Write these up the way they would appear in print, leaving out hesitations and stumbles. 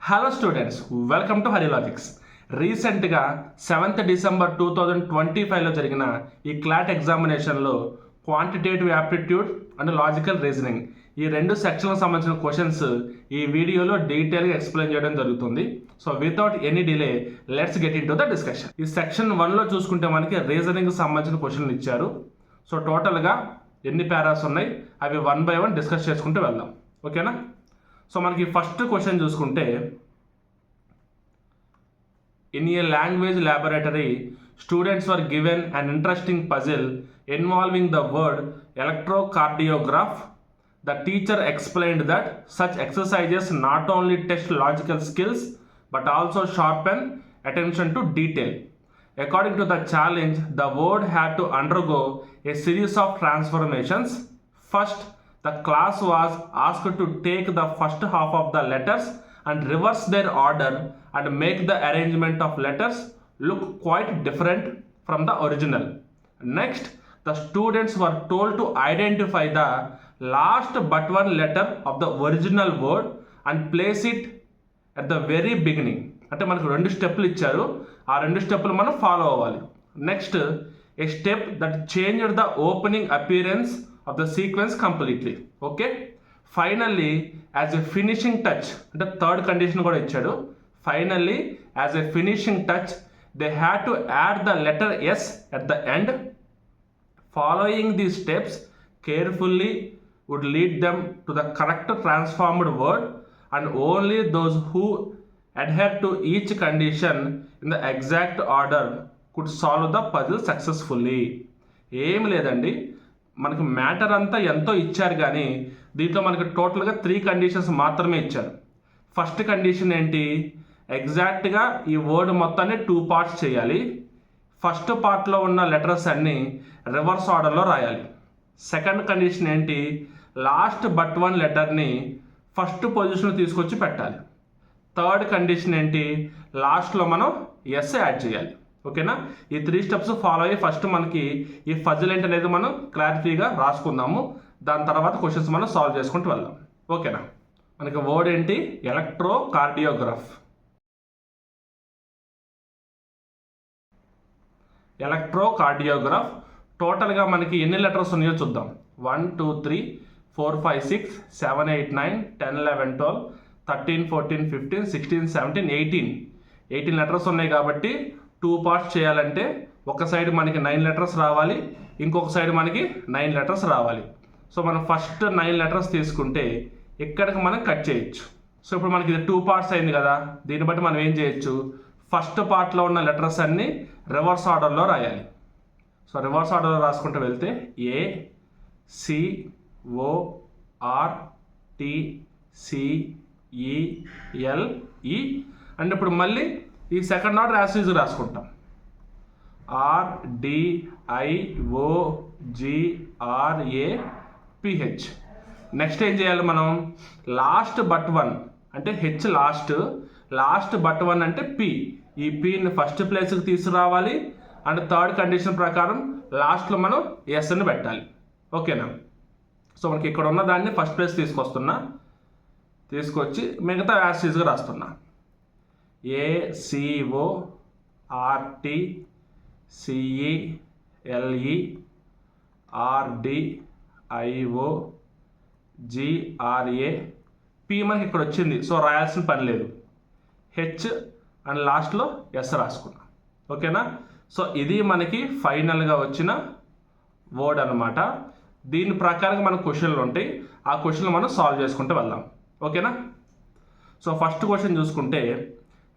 Hello students, welcome to హరిలాజిక్స్. రీసెంట్గా 7th December 2025లో జరిగిన ఈ క్లాట్ ఎగ్జామినేషన్లో quantitative aptitude and logical reasoning ఈ రెండు సెక్షన్లకు సంబంధించిన క్వశ్చన్స్ ఈ వీడియోలో డీటెయిల్గా ఎక్స్ప్లెయిన్ చేయడం జరుగుతుంది. So without any delay let's get in to the discussion. ఈ సెక్షన్ 1లో చూసుకుంటే మనకి రీజనింగ్కి సంబంధించిన క్వశ్చన్లు ఇచ్చారు. సో టోటల్గా ఎన్ని పారాస్ ఉన్నాయి అవి 1 by 1 డిస్కస్ చేసుకుంటూ వెళ్దాం. ఓకేనా? సో మనకి ఫస్ట్ క్వశ్చన్ చూసుకుంటే, in a language laboratory students were given an interesting puzzle involving the word electrocardiograph. The teacher explained that such exercises not only test logical skills but also sharpen attention to detail. According to the challenge, the word had to undergo a series of transformations. First, the class was asked to take the first half of the letters and reverse their order and make the arrangement of letters look quite different from the original. Next, the students were told to identify the last but one letter of the original word and place it at the very beginning. అంటే మనకు 2 స్టెప్లు ఇచ్చారు, ఆ 2 స్టెప్పులు మనం follow అవ్వాలి. Next, a step that changed the opening appearance of the sequence completely. Okay, finally as a finishing touch, అంటే third condition కూడా ఇచ్చాడు. Finally as a finishing touch they had to add the letter S at the end. Following these steps carefully would lead them to the correct transformed word and only those who adhere to each condition in the exact order could solve the puzzle successfully. ఏమి లేదండి, మనకి matter అంతా ఎంతో ఇచ్చారు, కానీ దీంట్లో మనకి టోటల్గా 3 కండిషన్స్ మాత్రమే ఇచ్చారు. ఫస్ట్ కండిషన్ ఏంటి? ఎగ్జాక్ట్గా ఈ వర్డ్ మొత్తాన్ని 2 పార్ట్స్ చేయాలి. ఫస్ట్ పార్ట్లో ఉన్న లెటర్స్ అన్నీ రివర్స్ ఆర్డర్లో రాయాలి. సెకండ్ కండిషన్ ఏంటి? లాస్ట్ బట్ వన్ లెటర్ని ఫస్ట్ పొజిషన్ తీసుకొచ్చి పెట్టాలి. థర్డ్ కండిషన్ ఏంటి? లాస్ట్లో మనం ఎస్ యాడ్ చేయాలి. ఓకేనా? ఈ 3 స్టెప్స్ ఫాలో అయ్యి ఫస్ట్ మనకి ఈ పజిల్ ఏంటి అనేది మనం క్లారిటీగా రాసుకుందాము. దాని తర్వాత క్వశ్చన్స్ మనం సాల్వ్ చేసుకుంటూ వెళ్దాం. ఓకేనా? మనకి వర్డ్ ఏంటి? ఎలక్ట్రోకార్డియోగ్రాఫ్. ఎలక్ట్రోకార్డియోగ్రాఫ్ టోటల్గా మనకి ఎన్ని లెటర్స్ ఉన్నాయో చూద్దాం. 1 2 3 4 5 6 7 8 9 10 11 12 13 14 15 16 17 18 లెటర్స్ ఉన్నాయి. కాబట్టి 2 పార్ట్స్ చేయాలంటే ఒక సైడ్ మనకి 9 లెటర్స్ రావాలి, ఇంకొక సైడ్ మనకి 9 లెటర్స్ రావాలి. సో మనం ఫస్ట్ 9 లెటర్స్ తీసుకుంటే ఇక్కడికి మనం కట్ చేయొచ్చు. సో ఇప్పుడు మనకి ఇది 2 పార్ట్స్ అయింది కదా, దీన్ని బట్టి మనం ఏం చేయొచ్చు? ఫస్ట్ పార్ట్లో ఉన్న లెటర్స్ అన్నీ రివర్స్ ఆర్డర్లో రాయాలి. సో రివర్స్ ఆర్డర్లో రాసుకుంటూ వెళ్తే A C O R T C E L E and ఇప్పుడు మళ్ళీ ఈ సెకండ్ ఆర్డర్ యాజ్ యూజ్ రాసుకుంటాం. RDIOGRAPH. నెక్స్ట్ ఏం చేయాలి మనం? లాస్ట్ బట్ వన్ అంటే హెచ్ లాస్ట్ బట్ వన్ అంటే పి. ఈ పిని ఫస్ట్ ప్లేస్కి తీసుకురావాలి అండ్ థర్డ్ కండిషన్ ప్రకారం లాస్ట్లో మనం ఎస్ని పెట్టాలి. ఓకేనా? సో మనకి ఇక్కడ ఉన్న దాన్ని ఫస్ట్ ప్లేస్ తీసుకొచ్చి మిగతా యాసిడ్గా రాస్తున్నా. ACORTCELERDIOGRAP మనకి ఇక్కడ వచ్చింది, సో రాయాల్సిన పని లేదు. హెచ్ అండ్ లాస్ట్లో ఎస్ రాసుకున్నా. ఓకేనా? సో ఇది మనకి ఫైనల్గా వచ్చిన వర్డ్ అనమాట. దీని ప్రకారంగా మనకు క్వశ్చన్లు ఉంటాయి, ఆ క్వశ్చన్లు మనం సాల్వ్ చేసుకుంటూ వెళ్దాం. ఓకేనా? సో ఫస్ట్ క్వశ్చన్ చూసుకుంటే,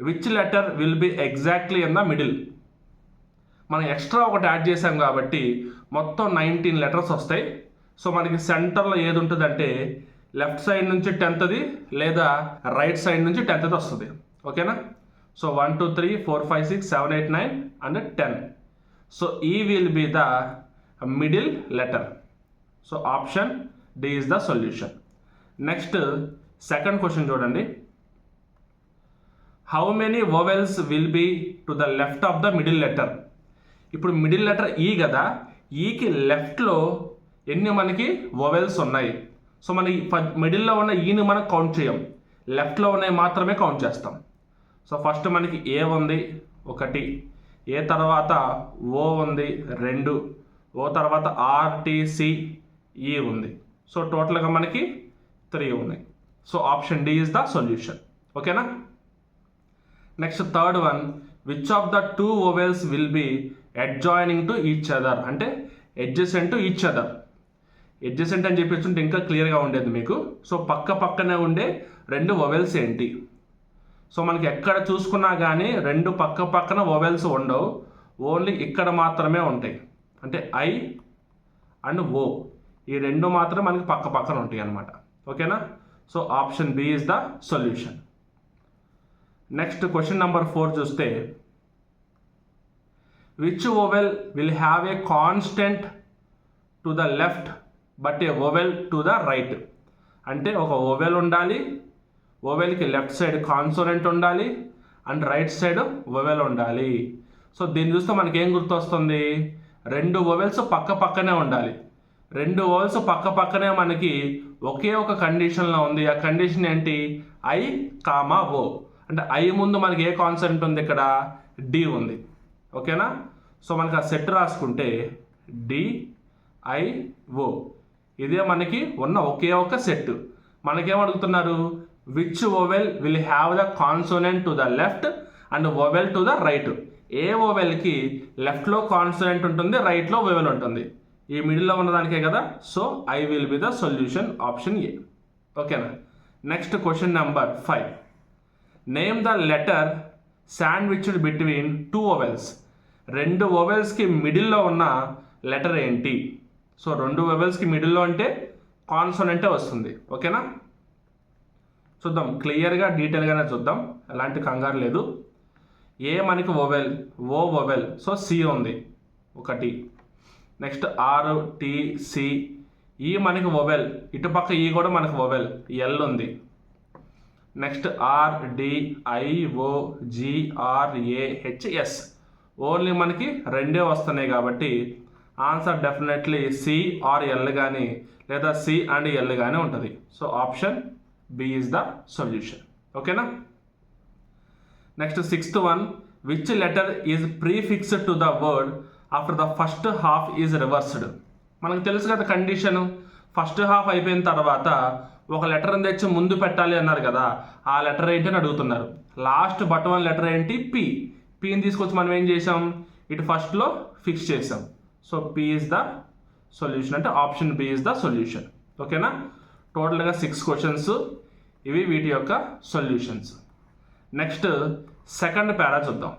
which letter will be exactly in the middle. మనం ఎక్స్ట్రా ఒకటి యాడ్ చేసాం కాబట్టి మొత్తం 19 లెటర్స్ వస్తాయి. సో మనకి సెంటర్లో ఏది ఉంటుందంటే లెఫ్ట్ సైడ్ నుంచి 10th లేదా రైట్ సైడ్ నుంచి 10th వస్తుంది. ఓకేనా? So 1 2 3 4 5 6 7 8 9 and 10. So E will be the middle letter. So option D is the solution. Next second question చూడండి. How many vowels will be to the left of the middle letter. ఇప్పుడు middle letter E కదా, ఈకి లెఫ్ట్లో ఎన్ని మనకి vowels ఉన్నాయి? So మన మిడిల్లో ఉన్న ఈని మనం కౌంట్ చేయం, లెఫ్ట్లో ఉన్నాయి మాత్రమే కౌంట్ చేస్తాం. సో ఫస్ట్ మనకి ఏ ఉంది 1, ఏ తర్వాత ఓ ఉంది 2, ఓ తర్వాత RTCE ఉంది. సో టోటల్గా మనకి 3 ఉన్నాయి. So option D is the solution. ఓకేనా. Next third one, which of the 2 vowels will be adjoining to each other, అంటే adjacent to each other. Adjacent అని చెప్పేస్తుంటే ఇంకా క్లియర్గా ఉండేది మీకు. సో పక్క పక్కనే ఉండే 2 వోవెల్స్ ఏంటి? సో మనకి ఎక్కడ చూసుకున్నా కానీ 2 పక్క పక్కన వోవెల్స్ ఉండవు, ఓన్లీ ఇక్కడ మాత్రమే ఉంటాయి. అంటే ఐ అండ్ ఓ, ఈ 2 మాత్రమే మనకి పక్క పక్కన ఉంటాయి అన్నమాట. ఓకేనా. So option B is the solution. Next question number 4 చూస్తే, which vowel will have a constant to the left but a vowel to the right. అంటే ఒక వోవెల్ ఉండాలి, వోవెల్కి లెఫ్ట్ సైడ్ కాన్సోనెంట్ ఉండాలి అండ్ రైట్ సైడ్ వోవెల్ ఉండాలి. So దీన్ని చూస్తే మనకి ఏం గుర్తొస్తుంది? 2 వోవెల్స్ పక్క పక్కనే ఉండాలి. 2 వోవెల్స్ పక్క పక్కనే మనకి ఒకే ఒక కండిషన్లో ఉంది. ఆ కండిషన్ ఏంటి? ఐ కామా ఓ. అంటే ఐ ముందు మనకి ఏ కాన్సోనెంట్ ఉంది? ఇక్కడ డి ఉంది. ఓకేనా. సో మనకి ఆ సెట్ రాసుకుంటే DIO, ఇదే మనకి ఉన్న ఒకే ఒక సెట్. మనకేం అడుగుతున్నారు? Which vowel will have the consonant to the left and vowel to the right. ఏ వోవెల్కి లెఫ్ట్లో కాన్సోనెంట్ ఉంటుంది, రైట్లో వోవెల్ ఉంటుంది. ఈ మిడిల్లో ఉన్నదానికే కదా. So I will be the solution, option A. ఓకేనా. Next question number 5, name the letter sandwiched between 2 vowels. 2 వోవెల్స్కి మిడిల్లో ఉన్న లెటర్ ఏంటి? సో 2 వోవెల్స్కి మిడిల్లో అంటే కాన్సోనెంటే వస్తుంది. ఓకేనా. చూద్దాం, క్లియర్గా డీటెయిల్గానే చూద్దాం, ఎలాంటి కంగారు లేదు. ఏ మనకి వోవెల్, ఓ వోవెల్, సో సి ఉంది 1. నెక్స్ట్ RTC, ఈ మనకి వోవెల్, ఇటుపక్క ఈ కూడా మనకి వోవెల్, ఎల్ ఉంది. నెక్స్ట్ RDIOGRAHS, ఓన్లీ మనకి 2 వస్తున్నాయి కాబట్టి answer definitely C R L కానీ లేదా సి అండ్ ఎల్ కానీ ఉంటుంది. So option B is the solution. ఓకేనా. Next 6th one, which letter is prefixed to the word after the first half is reversed. మనకు తెలుసు కదా కండిషన్, ఫస్ట్ హాఫ్ అయిపోయిన తర్వాత ఒక లెటర్ని తెచ్చి ముందు పెట్టాలి అన్నారు కదా. ఆ లెటర్ ఏంటి అని అడుగుతున్నారు. లాస్ట్ బట్ 1 లెటర్ ఏంటి? పి. పిని తీసుకొచ్చి మనం ఏం చేసాం? ఇటు ఫస్ట్లో ఫిక్స్ చేసాం. So P is the solution, అంటే option B is the solution. ఓకేనా. టోటల్గా 6 క్వశ్చన్స్ ఇవి, వీటి యొక్క సొల్యూషన్స్. నెక్స్ట్ సెకండ్ పారా చూద్దాం.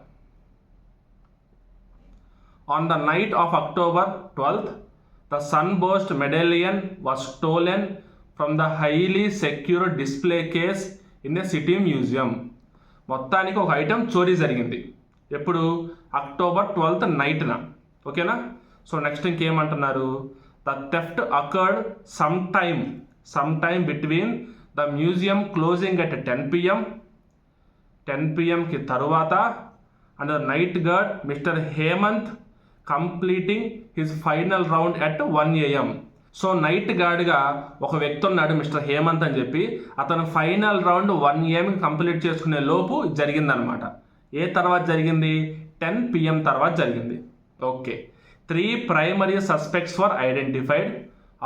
On the knight of October 12th, the sunburst medallion was stolen from the highly secure display case in the city museum. మొత్తానికి ఒక item చోరీ జరిగింది. ఎప్పుడు? October 12th నైట్న. ఓకేనా. సో నెక్స్ట్ ఇంకేమంటున్నారు? The theft occurred some time between the museum closing at 10 PM తరువాత and the night guard mister Hemant completing his final round at 1 AM. So night గార్డ్గా ఒక వ్యక్తి ఉన్నాడు మిస్టర్ హేమంత్ అని చెప్పి, అతను ఫైనల్ రౌండ్ 1 AM కంప్లీట్ చేసుకునే లోపు జరిగిందనమాట. ఏ తర్వాత జరిగింది? 10 PM తర్వాత జరిగింది. Okay. 3 primary suspects were identified,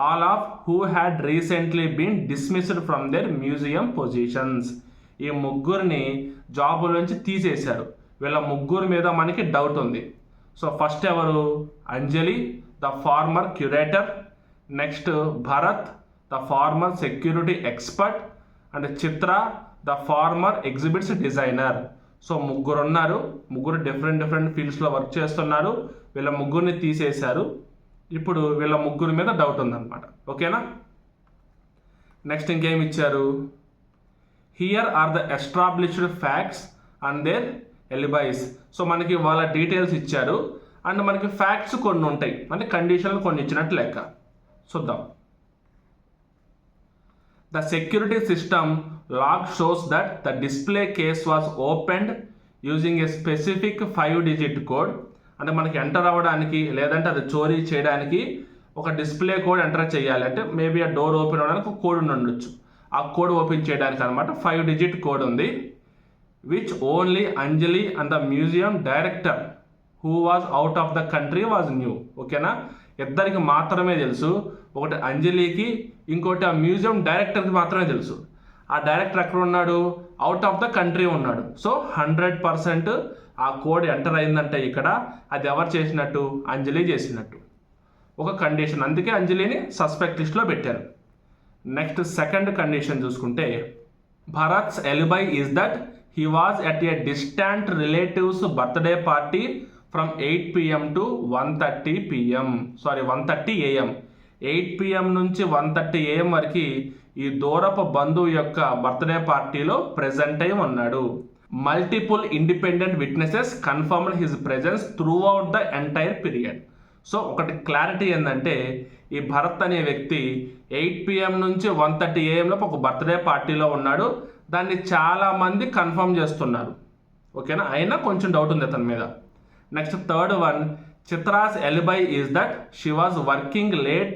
all of who had recently been dismissed from their museum positions. ఈ ముగ్గురిని జాబుల నుంచి తీసేశారు. వీళ్ళ ముగ్గురు మీద మనకి డౌట్ ఉంది. సో ఫస్ట్ ఎవరు? Anjali, the former curator. Next Bharat, the former security expert. And Chitra, the former exhibits designer. So ముగ్గురు ఉన్నారు, ముగ్గురు డిఫరెంట్ ఫీల్డ్స్లో వర్క్ చేస్తున్నారు. వీళ్ళ ముగ్గురిని తీసేశారు. ఇప్పుడు వీళ్ళ ముగ్గురి మీద డౌట్ ఉందన్నమాట. ఓకేనా. నెక్స్ట్ ఇంకేమి ఇచ్చారు? Here are the established facts and their alibis. So మనకి వాళ్ళ డీటెయిల్స్ ఇచ్చారు అండ్ మనకి ఫ్యాక్ట్స్ కొన్ని ఉంటాయి, అంటే కండిషన్లు కొన్ని ఇచ్చినట్టు లెక్క. చూద్దాం. The security system log shows that the display case was opened using a specific 5-digit code. అంటే మనకి ఎంటర్ అవ్వడానికి లేదంటే అది చోరీ చేయడానికి ఒక డిస్ప్లే కోడ్ ఎంటర్ చేయాలి. అంటే మేబీ ఆ డోర్ ఓపెన్ అవ్వడానికి ఒక కోడ్ ఉండొచ్చు. ఆ ఆ కోడ్ ఓపెన్ చేయడానికి అనమాట. 5 డిజిట్ కోడ్ ఉంది. Which only Anjali and the museum director who was out of the country was new. ఓకేనా, ఇద్దరికి మాత్రమే తెలుసు. ఒకటి అంజలికి, ఇంకోటి ఆ మ్యూజియం డైరెక్టర్కి మాత్రమే తెలుసు. ఆ డైరెక్టర్ ఎక్కడ ఉన్నాడు? అవుట్ ఆఫ్ ద కంట్రీ ఉన్నాడు. సో 100% ఆ కోడ్ ఎంటర్ అయిందంటే ఇక్కడ అది ఎవరు చేసినట్టు? అంజలి చేసినట్టు. ఒక కండిషన్, అందుకే అంజలిని సస్పెక్ట్ లిస్ట్లో పెట్టారు. నెక్స్ట్ సెకండ్ కండిషన్ చూసుకుంటే, Bharat's alibi is that he was at a distant relatives birthday party from 8 PM to 1:30 PM. 1:30 AM. 8 PM నుంచి 1:30 AM వరకు ఈ దూరపు బంధువు యొక్క బర్త్డే పార్టీలో ప్రెజెంట్ అయి ఉన్నాడు. Multiple independent witnesses confirmed his presence through out the entire period. So ఒకటి క్లారిటీ ఏంటంటే, ఈ భరత్ అనే వ్యక్తి 8 PM నుంచి 1:30 AM లోపు ఒక బర్త్డే పార్టీలో ఉన్నాడు. దాన్ని చాలామంది కన్ఫర్మ్ చేస్తున్నారు. ఓకేనా, అయినా కొంచెం డౌట్ ఉంది అతని మీద. Next third one, Chitra's alibi is that she was working late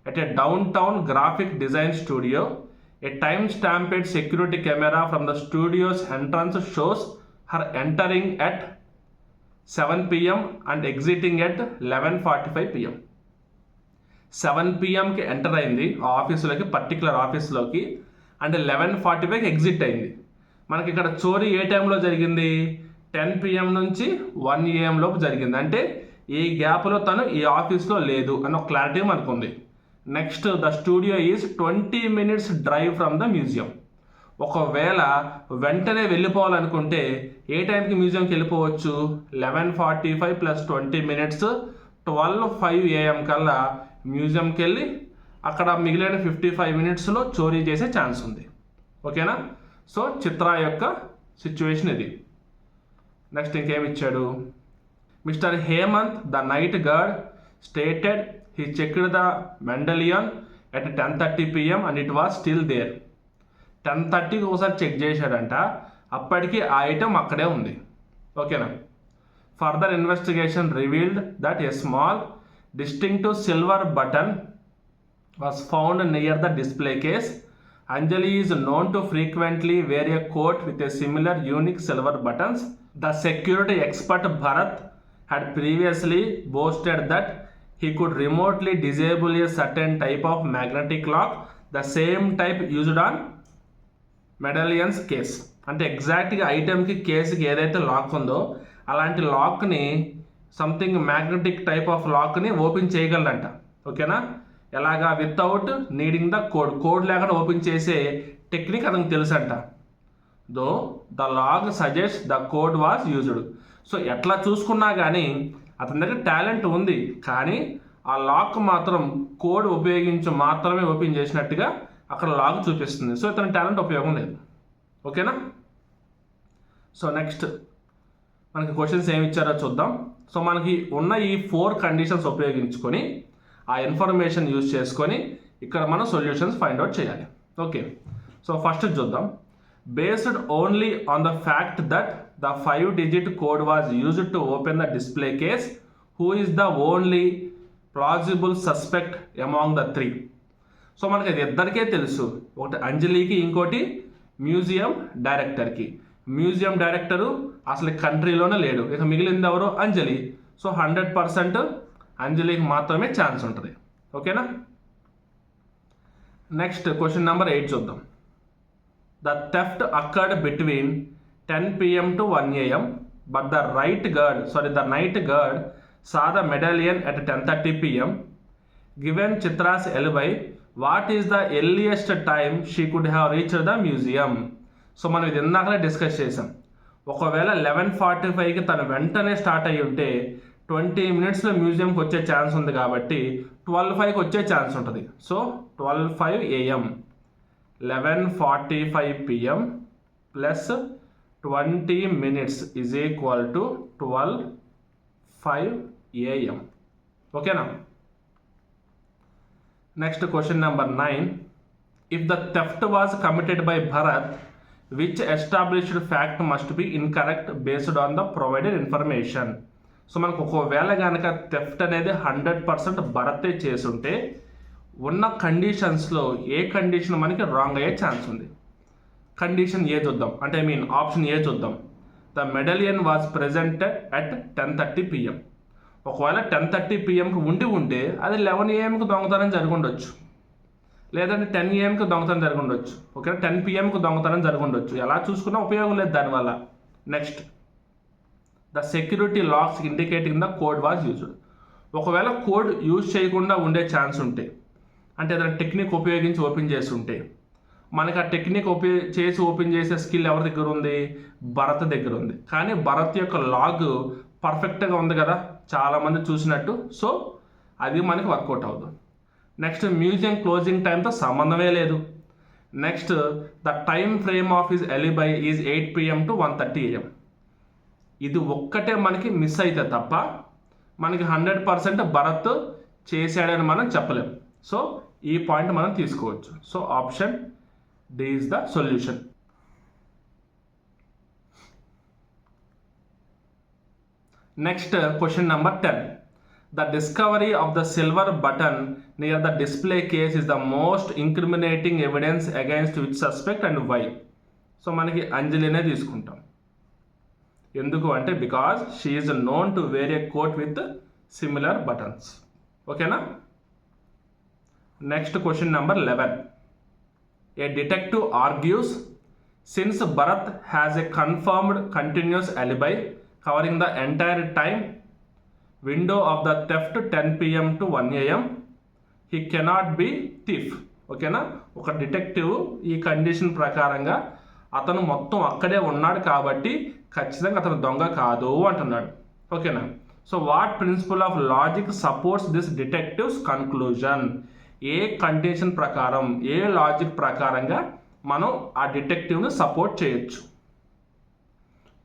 at a downtown graphic design studio. A time-stamped security camera from the studio's entrance shows her entering at 7 PM and exiting at 11:45 PM. 7 PMకి enter అయింది ఆ ఆఫీసులోకి, particular ఆఫీస్లోకి, and 11:45కి exit అయింది. మనకి ఇక్కడ చోరీ ఏ టైంలో జరిగింది? 10 PM నుంచి 1 AM లోపు జరిగింది. అంటే ఈ గ్యాప్లో తను ఈ ఆఫీస్లో లేదు అన్న క్లారిటీ మనకు ఉంది. Next, the studio is 20 minutes drive from the museum. ఒకవేళ వెంటనే వెళ్ళిపోవాలనుకుంటే ఏ టైంకి మ్యూజియంకి వెళ్ళిపోవచ్చు? 11:45 + 20 minutes 12:05 AM కల్లా మ్యూజియంకి వెళ్ళి అక్కడ మిగిలిన 55 minutesలో చోరీ చేసే ఛాన్స్ ఉంది. ఓకేనా, సో చిత్ర యొక్క సిచ్యువేషన్ ఇది. నెక్స్ట్ ఇంకేమి ఇచ్చాడు? Mister Hemant the night guard stated he checked the Mendelian at 10:30 PM and it was still there. 10:30కి ఒకసారి చెక్ చేశాడంట, అప్పటికి ఆ ఐటమ్ అక్కడే ఉంది. ఓకేనా, further investigation revealed that a small distinctive silver button was found near the display case. Anjali is known to frequently wear a coat with a similar unique silver buttons. The security expert Bharat had previously boasted that he could remotely disable a certain type of magnetic lock, the same type used on medallions case. అంటే ఎగ్జాక్ట్గా ఐటెంకి కేసుకి ఏదైతే lock ఉందో అలాంటి లాక్ని, something magnetic type of లాక్ని open చేయగలరంట. ఓకేనా, ఎలాగా? వితౌట్ నీడింగ్ ద కోడ్ లేకుండా ఓపెన్ చేసే టెక్నిక్ అతనికి తెలుసంట. Though the log suggest the code was used. So ఎట్లా చూసుకున్నా కానీ అతని దగ్గర టాలెంట్ ఉంది, కానీ ఆ లాక్ మాత్రం కోడ్ ఉపయోగించి మాత్రమే ఓపెన్ చేసినట్టుగా అక్కడ లాక్ చూపిస్తుంది. సో ఇతని టాలెంట్ ఉపయోగం లేదు. ఓకేనా, సో నెక్స్ట్ మనకి క్వశ్చన్స్ ఏమి ఇచ్చారో చూద్దాం. సో మనకి ఉన్న ఈ 4 కండిషన్స్ ఉపయోగించుకొని ఆ ఇన్ఫర్మేషన్ యూజ్ చేసుకొని ఇక్కడ మనం సొల్యూషన్స్ ఫైండ్ అవుట్ చేయాలి. ఓకే, సో ఫస్ట్ చూద్దాం. Based only on the fact that the 5-digit code was used to open the display case, who is the only plausible suspect among the 3? So మనకి అది ఇద్దరికే తెలుసు, ఒకటి అంజలికి, ఇంకోటి museum డైరెక్టర్కి. మ్యూజియం డైరెక్టరు అసలు కంట్రీలోనే లేడు, ఇక మిగిలింది ఎవరు? అంజలి. సో 100% అంజలికి మాత్రమే ఛాన్స్ ఉంటుంది. ఓకేనా, నెక్స్ట్ క్వశ్చన్ నెంబర్ 8 చూద్దాం. The theft occurred between 10 PM to 1 AM, but the night guard saw the medallion at 10:30 PM. Given Chitra's alibi, what is the earliest time she could have reached the museum? So మనం ఇది ఇందాకనే discuss చేసాం. ఒకవేళ 11:45కి తను వెంటనే start అయ్యి ఉంటే 20 minutesలో మ్యూజియంకి వచ్చే ఛాన్స్ ఉంది, కాబట్టి 12:05కి వచ్చే ఛాన్స్ ఉంటుంది. So 12:05 AM, 11:45 PM plus 20 minutes is equal to 12:05 AM. ఓకేనా, next question number 9. If the theft was committed by Bharat, which established fact must be incorrect based on the provided information? So మనకు ఒకవేళ కనుక theft అనేది 100% భరతే చేసుంటే ఉన్న కండిషన్స్లో ఏ condition మనకి wrong అయ్యే ఛాన్స్ ఉంది? కండిషన్ ఏ చూద్దాం, అంటే ఆప్షన్ ఏ చూద్దాం. The medallion was presented at 10:30 PM. ఒకవేళ 10:30 PMకి ఉంటే అది 11 AM దొంగతనం జరిగి ఉండొచ్చు, లేదంటే 10 AM దొంగతనం జరిగి ఉండొచ్చు, ఓకే, 10 PM దొంగతనం జరిగి ఉండొచ్చు. ఎలా చూసుకున్నా ఉపయోగం లేదు దానివల్ల. Next, the security lakhs indicating the code was used. ఒకవేళ కోడ్ యూజ్ చేయకుండా ఉండే ఛాన్స్ ఉంటే, అంటే ఏదైనా టెక్నిక్ ఉపయోగించి ఓపెన్ చేసి ఉంటే, మనకి ఆ టెక్నిక్ చేసి ఓపెన్ చేసే స్కిల్ ఎవరి దగ్గర ఉంది? భరత్ దగ్గర ఉంది. కానీ భరత్ యొక్క లాగ్ పర్ఫెక్ట్గా ఉంది కదా చాలామంది చూసినట్టు, సో అది మనకి వర్కౌట్ అవ్వదు. నెక్స్ట్, మ్యూజియం క్లోజింగ్ టైంతో సంబంధమే లేదు. Next, the time frame of his alibi is 8 PM to 1:30 AM. ఇది ఒక్కటే మనకి మిస్ అయితే తప్ప మనకి 100% భరత్ చేశాడని మనం చెప్పలేం. సో ఈ పాయింట్ మనం తీసుకోవచ్చు. So option D is the solution. Next, question number 10. The discovery of the silver button near the display case is the most incriminating evidence against which suspect and why? So మనకి అంజలినే తీసుకుంటాం. ఎందుకు అంటే because she is known to wear a coat with similar buttons. ఓకేనా? Next, question number 11. A detective argues since Bharat has a confirmed continuous alibi covering the entire time window of the theft 10 PM to 1 AM, he cannot be thief. ఓకేనా? ఒక detective ఈ condition ప్రకారంగా అతను మొత్తం అక్కడే ఉన్నాడు కాబట్టి ఖచ్చితంగా అతను దొంగ కాదు అంటున్నాడు. ఓకేనా? So what principle of logic supports this detective's conclusion? ఏ కండిషన్ ప్రకారం, ఏ లాజిక్ ప్రకారంగా మనం ఆ డిటెక్టివ్ని సపోర్ట్ చేయొచ్చు?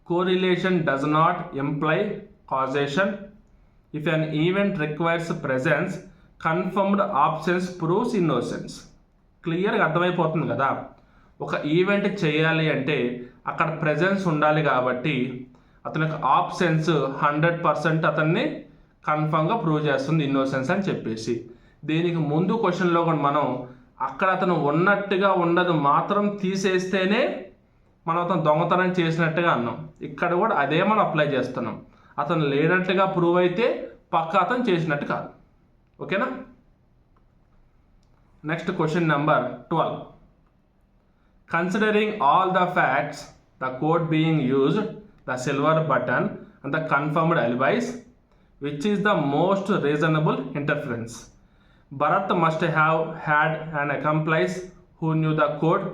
Correlation does not imply causation. If an event requires presence, confirmed absence proves innocence. క్లియర్గా అర్థమైపోతుంది కదా, ఒక ఈవెంట్ చేయాలి అంటే అక్కడ ప్రెజెన్స్ ఉండాలి కాబట్టి అతని యొక్క ఆబ్సెన్స్ 100% అతన్ని కన్ఫర్మ్గా ప్రూవ్ చేస్తుంది ఇన్నోసెన్స్ అని చెప్పేసి. దీనికి ముందు క్వశ్చన్లో కూడా మనం అక్కడ అతను ఉన్నట్టుగా ఉన్నది మాత్రం తీసేస్తేనే మనం అతను దొంగతనం చేసినట్టుగా అన్నాం. ఇక్కడ కూడా అదే మనం అప్లై చేస్తున్నాం. అతను లేనట్టుగా ప్రూవ్ అయితే పక్క అతను చేసినట్టు కాదు. ఓకేనా? Next, question number 12. Considering all the facts, the code being used, the silver button and the confirmed alibis, which is the most reasonable interference? Bharat must have had an accomplice who knew the code.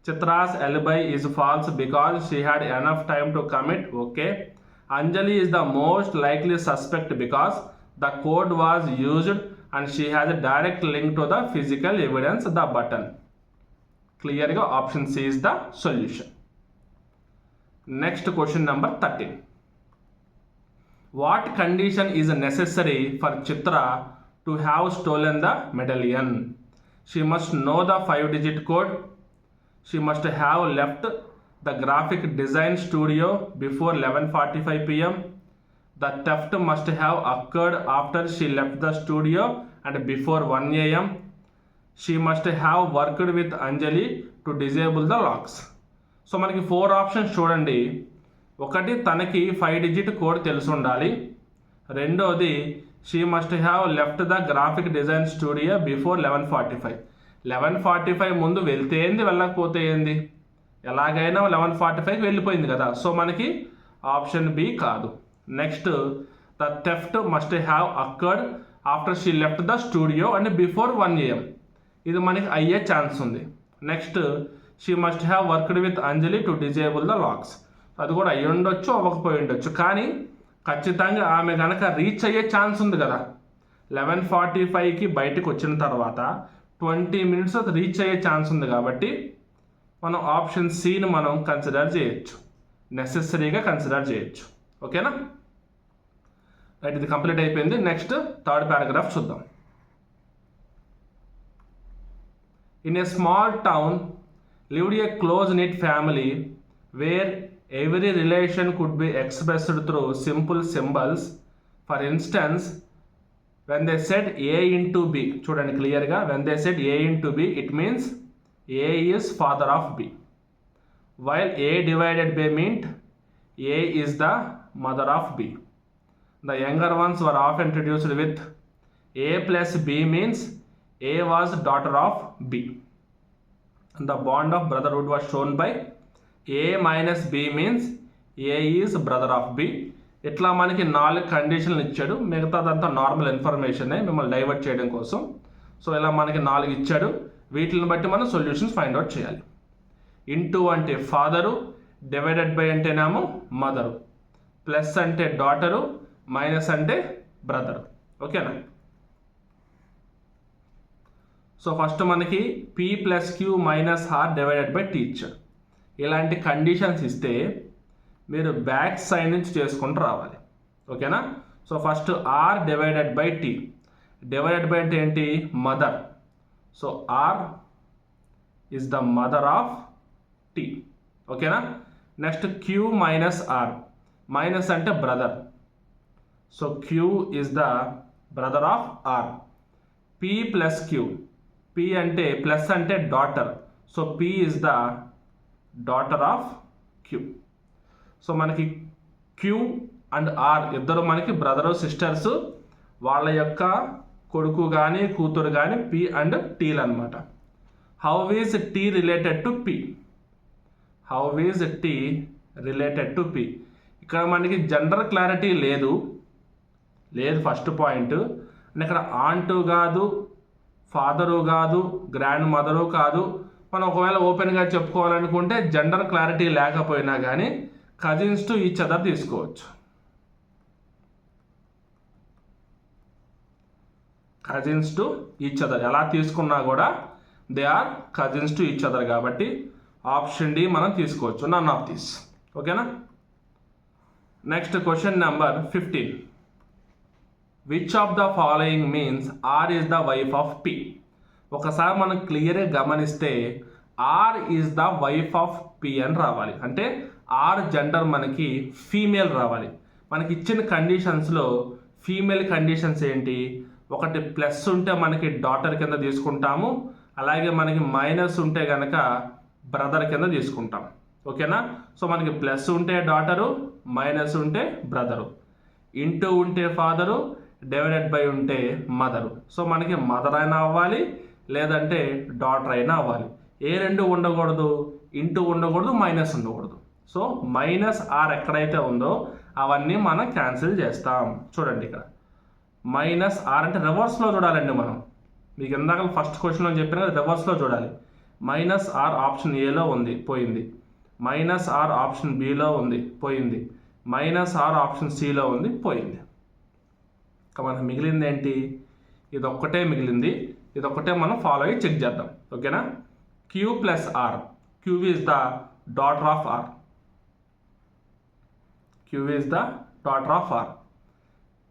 Chitra's alibi is false because she had enough time to commit. Okay. Anjali is the most likely suspect because the code was used and she has a direct link to the physical evidence, the button. Clearly, option C is the solution. Next, question number 13. What condition is necessary for Chitra to have stolen the medallion? She must know the 5-digit code. She must have left the graphic design studio before 11:45 PM. The theft must have occurred after she left the studio and before 1 AM. She must have worked with Anjali to disable the locks. So మనకి 4 options చూడండి. ఒకటి, తనకి 5-digit code తెలిసి ఉండాలి. రెండోది, she must have left the graphic design studio before 11:45. 11:45 ముందు వెళ్తే ఏంది, వెళ్ళకపోతే ఏంది, ఎలాగైనా 11:45కి వెళ్ళిపోయింది కదా. సో మనకి ఆప్షన్ బి కాదు. Next, the theft must have occurred after she left the studio and before 1 AM. ఇది మనకి అయ్యే ఛాన్స్ ఉంది. Next, she must have worked with Anjali to disable the lakhs. అది కూడా అయ్యి ఉండొచ్చు, అవ్వకపోయి ఉండొచ్చు, కానీ ఖచ్చితంగా ఆమె కనుక రీచ్ అయ్యే ఛాన్స్ ఉంది కదా. 11:45కి బయటకు వచ్చిన తర్వాత 20 minutes రీచ్ అయ్యే ఛాన్స్ ఉంది కాబట్టి మనం ఆప్షన్ సిని మనం కన్సిడర్ చేయొచ్చు, నెసెసరీగా కన్సిడర్ చేయొచ్చు. ఓకేనా? రైట్, ఇది కంప్లీట్ అయిపోయింది. నెక్స్ట్, 3rd paragraph చూద్దాం. In a small town lived a close-knit family where every relation could be expressed through simple symbols. For instance, when they said a into b, చూడండి క్లియర్గా, when they said a into b, it means a is father of b, while a divided by meant a is the mother of b. The younger ones were often introduced with a plus b means a was daughter of b, and the bond of brotherhood was shown by a minus b means a is brother of b. ఇట్లా మనకి 4 కండిషన్లు ఇచ్చాడు, మిగతాదంతా normal ఇన్ఫర్మేషనే మిమ్మల్ని divert చేయడం కోసం. So ఇలా మనకి 4 ఇచ్చాడు, వీటిని బట్టి మనం సొల్యూషన్స్ ఫైండ్ అవుట్ చేయాలి. ఇంటూ అంటే ఫాదరు, డివైడెడ్ బై అంటేనేమో మదరు, ప్లస్ అంటే డాటరు, మైనస్ అంటే బ్రదరు. ఓకేనా? సో ఫస్ట్ మనకి P plus Q minus R divided by T ఇచ్చాడు. ఇలాంటి కండిషన్స్ ఇస్తే మీరు బ్యాక్ సైడ్ నుంచి చేసుకుంటూ రావాలి. ఓకేనా? So first R divided by T, divided by అంటే ఏంటి? Mother. So R is the mother of T. ఓకేనా? Next Q minus R, minus అంటే brother. So Q is the brother of R. P plus Q, P అంటే plus అంటే daughter, so P is the daughter of Q. So మనకి Q and R ఇద్దరు మనకి brother sisters, వాళ్ళ యొక్క కొడుకు కానీ కూతురు కానీ పి అండ్ టీలు అనమాట. How is T related to P? How is T related to P? ఇక్కడ మనకి జెండర్ క్లారిటీ లేదు ఫస్ట్ పాయింట్. అండ్ ఇక్కడ ఆంటు కాదు, ఫాదరు కాదు, గ్రాండ్ మదరు కాదు. మనం ఒకవేళ ఓపెన్గా చెప్పుకోవాలనుకుంటే జెండర్ క్లారిటీ లేకపోయినా కానీ కజిన్స్ టు ఈచ్ అదర్ తీసుకోవచ్చు. కజిన్స్ టు ఈచ్ అదర్ ఎలా తీసుకున్నా కూడా they are cousins to each other కాబట్టి ఆప్షన్ డి మనం తీసుకోవచ్చు, నన్ ఆఫ్ దిస్. ఓకేనా? Next question number 15. Which of the following means R is the wife of P? ఒకసారి మనం క్లియర్గా గమనిస్తే R is the wife of P అని రావాలి. అంటే ఆర్ జెండర్ మనకి ఫీమేల్ రావాలి. మనకి ఇచ్చిన కండిషన్స్లో ఫీమేల్ కండిషన్స్ ఏంటి? ఒకటి ప్లస్ ఉంటే మనకి డాటర్ కింద తీసుకుంటాము, అలాగే మనకి మైనస్ ఉంటే కనుక బ్రదర్ కింద తీసుకుంటాం. ఓకేనా? సో మనకి ప్లస్ ఉంటే డాటరు, మైనస్ ఉంటే బ్రదరు, ఇంటూ ఉంటే ఫాదరు, డివైడెడ్ బై ఉంటే మదరు. సో మనకి మదర్ అయినా అవ్వాలి, లేదంటే డాటర్ అయినా అవ్వాలి. ఏ రెండు ఉండకూడదు? ఇంటూ ఉండకూడదు, మైనస్ ఉండకూడదు. సో మైనస్ ఆర్ ఎక్కడైతే ఉందో అవన్నీ మనం క్యాన్సిల్ చేస్తాం. చూడండి ఇక్కడ మైనస్ ఆర్ అంటే రివర్స్లో చూడాలండి మనం. మీకు ఇందాక ఫస్ట్ క్వశ్చన్లో చెప్పిన కదా రివర్స్లో చూడాలి. మైనస్ ఆర్ ఆప్షన్ ఏలో ఉంది, పోయింది. మైనస్ ఆర్ ఆప్షన్ బిలో ఉంది, పోయింది. మైనస్ ఆర్ ఆప్షన్ సిలో ఉంది, పోయింది. ఇక మనకు మిగిలింది ఏంటి? ఇదొక్కటే మిగిలింది, ఇదొక్కటే మనం ఫాలో అయ్యి చెక్ చేద్దాం. ఓకేనా? Q plus R, Q is the daughter of R. Q is the daughter of R.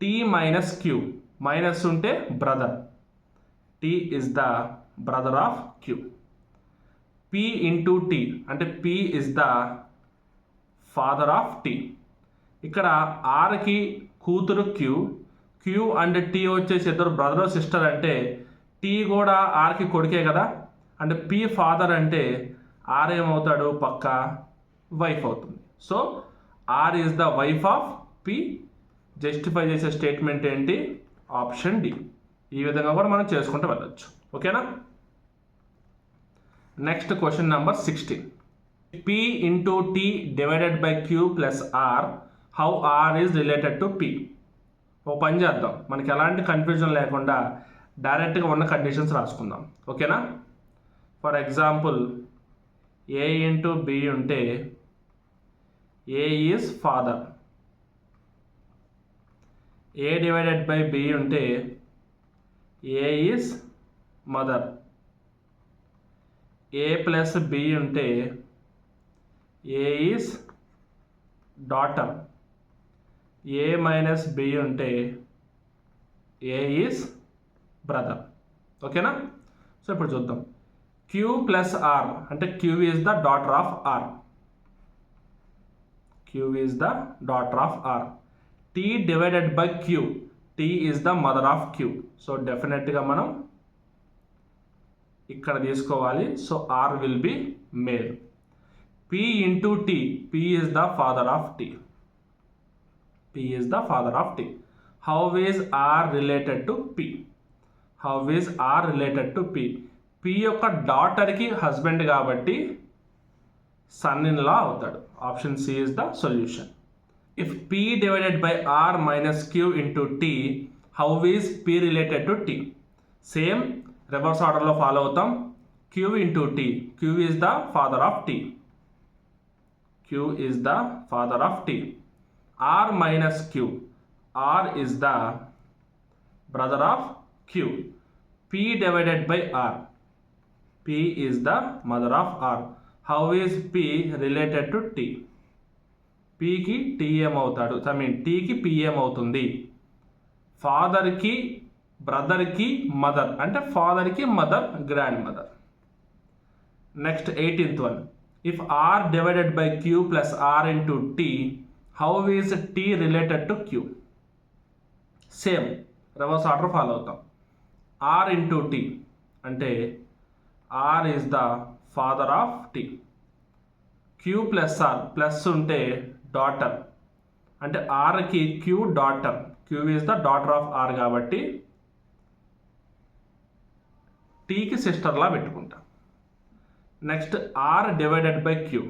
T minus Q, minus ఉంటే brother, T is the brother of Q. P into T అంటే P is the father of T. ఇక్కడ ఆర్కి కూతురు Q and T వచ్చేసి ఇద్దరు brother sister అంటే T కూడా ఆర్కి కొడుకే కదా. అంటే P ఫాదర్ అంటే ఆర్ ఏమవుతాడు? పక్క వైఫ్ అవుతుంది. So R is the wife of P. Justify చేసే స్టేట్మెంట్ ఏంటి? Option D. ఈ విధంగా కూడా మనం చేసుకుంటూ వెళ్ళచ్చు. ఓకేనా? Next question number 16. P into T divided by Q plus R, how R is related to P? ఓ పని చేద్దాం, మనకి ఎలాంటి కన్ఫ్యూజన్ లేకుండా డైరెక్ట్గా ఉన్న కండిషన్స్ రాసుకుందాం. ఓకేనా? For example A into B ఉంటే A is father, A divided by B ఉంటే A is mother, A plus B ఉంటే A is daughter, A minus B ఉంటే A is brother. ఓకేనా? సో ఇప్పుడు చూద్దాం. Q plus R అంటే Q is the daughter of R. Q is the daughter of R. T divided by Q, T T is the mother of Q. So డెఫినెట్గా మనం ఇక్కడ తీసుకోవాలి. So R will be male. P into T, P is the father of T. P is the father of T. How is R related to P? How is R related to P? P యొక్క డాటర్కి husband కాబట్టి son in law అవుతాడు. Option C is the solution. If P divided by R minus Q into T, how is P related to T? Same reverse ఆర్డర్లో follow అవుతాం. Q into T, Q is the father of T. Q is the father of T. R minus Q, R is the brother of Q. P divided by R, P is the mother of R. How is P related to T? పీకి T ఏమవుతాడు, టీకి P ఏమవుతుంది? ఫాదర్కి బ్రదర్కి mother, అంటే ఫాదర్కి mother, grandmother. Next 18th one. If are divided by Q plus R into T, how is T related to Q? Same reverse order follow అవుతాం. R into T అంటే R is the father of T. Q plus R, plus ఉంటే daughter, అంటే ఆర్కి Q daughter, Q is the daughter of R కాబట్టి టీకి సిస్టర్లా పెట్టుకుంటాం. Next R divided by Q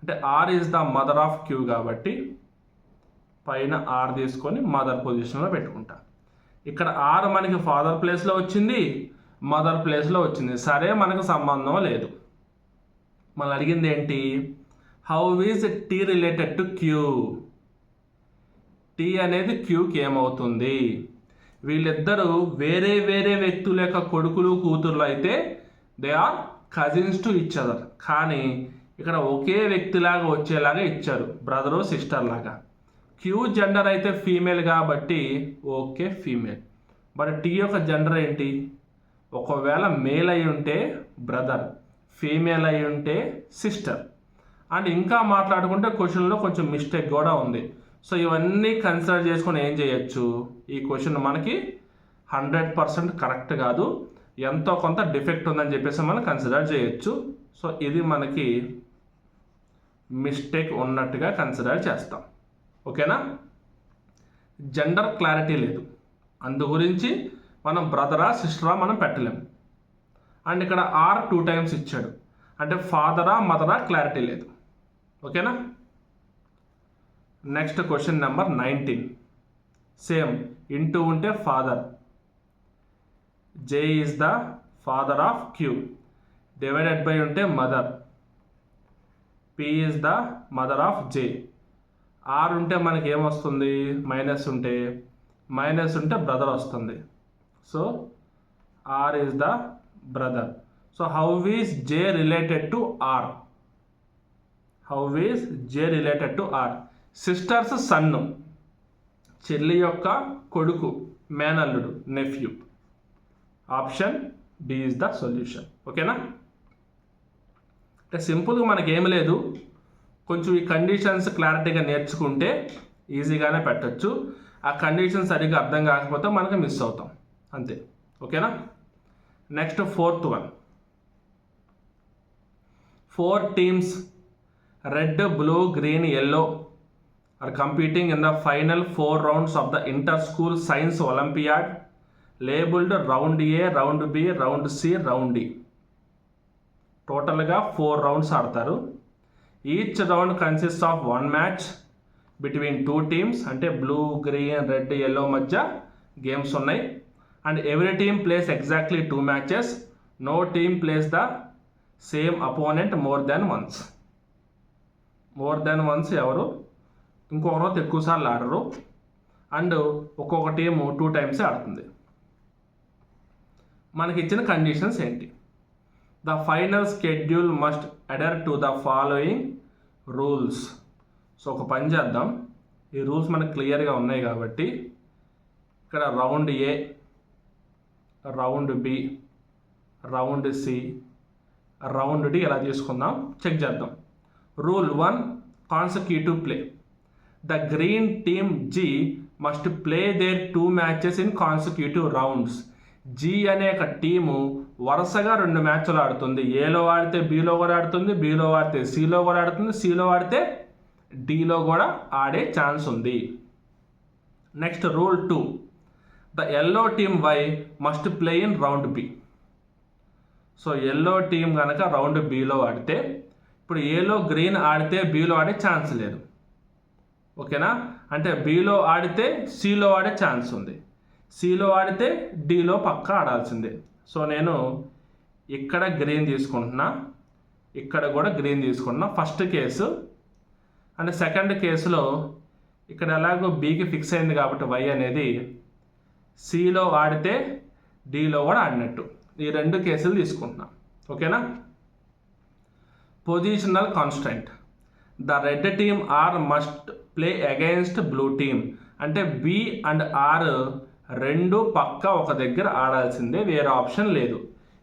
అంటే R is the mother of Q కాబట్టి పైన ఆర్ తీసుకొని మదర్ పొజిషన్లో పెట్టుకుంటాం. ఇక్కడ ఆర్ మనకి ఫాదర్ ప్లేస్లో వచ్చింది, మదర్ ప్లేస్లో వచ్చింది. సరే మనకు సంబంధం లేదు. మనం అడిగింది ఏంటి? How is T related to Q? T అనేది క్యూకి ఏమవుతుంది? వీళ్ళిద్దరూ వేరే వేరే వ్యక్తుల యొక్క కొడుకులు కూతుర్లు అయితే they are cousins to each other. కానీ ఇక్కడ ఒకే వ్యక్తిలాగా వచ్చేలాగా ఇచ్చారు, బ్రదరు సిస్టర్ లాగా. క్యూ జెండర్ అయితే ఫీమేల్ కాబట్టి ఓకే ఫీమేల్. బట్ టీ యొక్క జెండర్ ఏంటి? ఒకవేళ మేల్ అయి ఉంటే బ్రదర్, ఫీమేల్ అయి ఉంటే సిస్టర్. అండ్ ఇంకా మాట్లాడుకుంటే క్వశ్చన్లో కొంచెం మిస్టేక్ కూడా ఉంది. సో ఇవన్నీ కన్సిడర్ చేసుకొని ఏం చేయొచ్చు? ఈ క్వశ్చన్ మనకి 100% కరెక్ట్ కాదు, ఎంతో కొంత డిఫెక్ట్ ఉందని చెప్పేసి మనం కన్సిడర్ చేయొచ్చు. సో ఇది మనకి మిస్టేక్ ఉన్నట్టుగా కన్సిడర్ చేస్తాం. ఓకేనా? జెండర్ క్లారిటీ లేదు, అందు గురించి మనం బ్రదరా సిస్టరా మనం పెట్టలేము. అండ్ ఇక్కడ ఆర్ 2 times ఇచ్చాడు, అంటే ఫాదరా మదరా క్లారిటీ లేదు. ఓకేనా? Next question number 19. Same into ఉంటే father, J is the father of Q. Divided by ఉంటే mother, P is the mother of J. R ఉంటే మనకి ఏమొస్తుంది? మైనస్ ఉంటే బ్రదర్ వస్తుంది. So R is the brother. So how is J related to R? How is J related to R? Sister's son, చెల్లి యొక్క కొడుకు, మేనల్లుడు, nephew. Option B is the solution. ఓకేనా? అంటే సింపుల్గా మనకేం లేదు, కొంచెం ఈ కండిషన్స్ క్లారిటీగా నేర్చుకుంటే ఈజీగానే పెట్టచ్చు. ఆ కండిషన్ సరిగ్గా అర్థం కాకపోతే మనకు మిస్ అవుతాం అంతే. ఓకేనా? Next 4th one. 4 teams, red, blue, green, yellow are competing in the final 4 rounds of the inter-school science Olympiad labeled round A, round B, round C, round D. టోటల్గా 4 rounds ఆడతారు. Each round consist of 1 match between 2 teams, అంటే blue, green, red, yellow మధ్య games ఉన్నాయి. And every team plays exactly 2 matches. No team plays the same opponent more than once. More than once ఎవరు ఇంకొకరితో ఎక్కువసార్లు ఆడరు. And ఒక్కొక్క team 2 times ఆడుతుంది. మనకి ఇచ్చిన కండిషన్స్ ఏంటి? The final schedule must adhere to the following rules. So ఒక పని చేద్దాం, ఈ రూల్స్ మనకు క్లియర్గా ఉన్నాయి కాబట్టి ఇక్కడ round A, round B, round C, round D ఎలా తీసుకుందాం చెక్ చేద్దాం. Rule 1, consecutive play. The green team G must play their 2 matches in consecutive rounds. G అనే ఒక టీము వరుసగా 2 మ్యాచ్లు ఆడుతుంది. ఏలో ఆడితే బీలో కూడా ఆడుతుంది, బీలో ఆడితే సిలో కూడా ఆడుతుంది, సిలో ఆడితే డీలో కూడా ఆడే ఛాన్స్ ఉంది. Next rule 2, the yellow team Y must play in round B. So yellow team కనుక రౌండ్ బిలో ఆడితే, ఇప్పుడు ఏలో గ్రీన్ ఆడితే బీలో ఆడే ఛాన్స్ లేదు. ఓకేనా, అంటే బీలో ఆడితే సిలో ఆడే ఛాన్స్ ఉంది, సిలో ఆడితే డీలో పక్కా ఆడాల్సిందే. సో నేను ఇక్కడ గ్రీన్ తీసుకుంటున్నా, ఇక్కడ కూడా గ్రీన్ తీసుకుంటున్నా ఫస్ట్ కేసు. అంటే సెకండ్ కేసులో ఇక్కడ ఎలాగో బీకి ఫిక్స్ అయింది కాబట్టి వై అనేది సిలో ఆడితే డీలో కూడా ఆడినట్టు. ఈ 2 కేసులు తీసుకుంటున్నా. ఓకేనా. Positional constant, the red team R must play against blue team. అంటే బి అండ్ ఆర్ 2 పక్క ఒక దగ్గర ఆడాల్సిందే, వేరే ఆప్షన్ లేదు.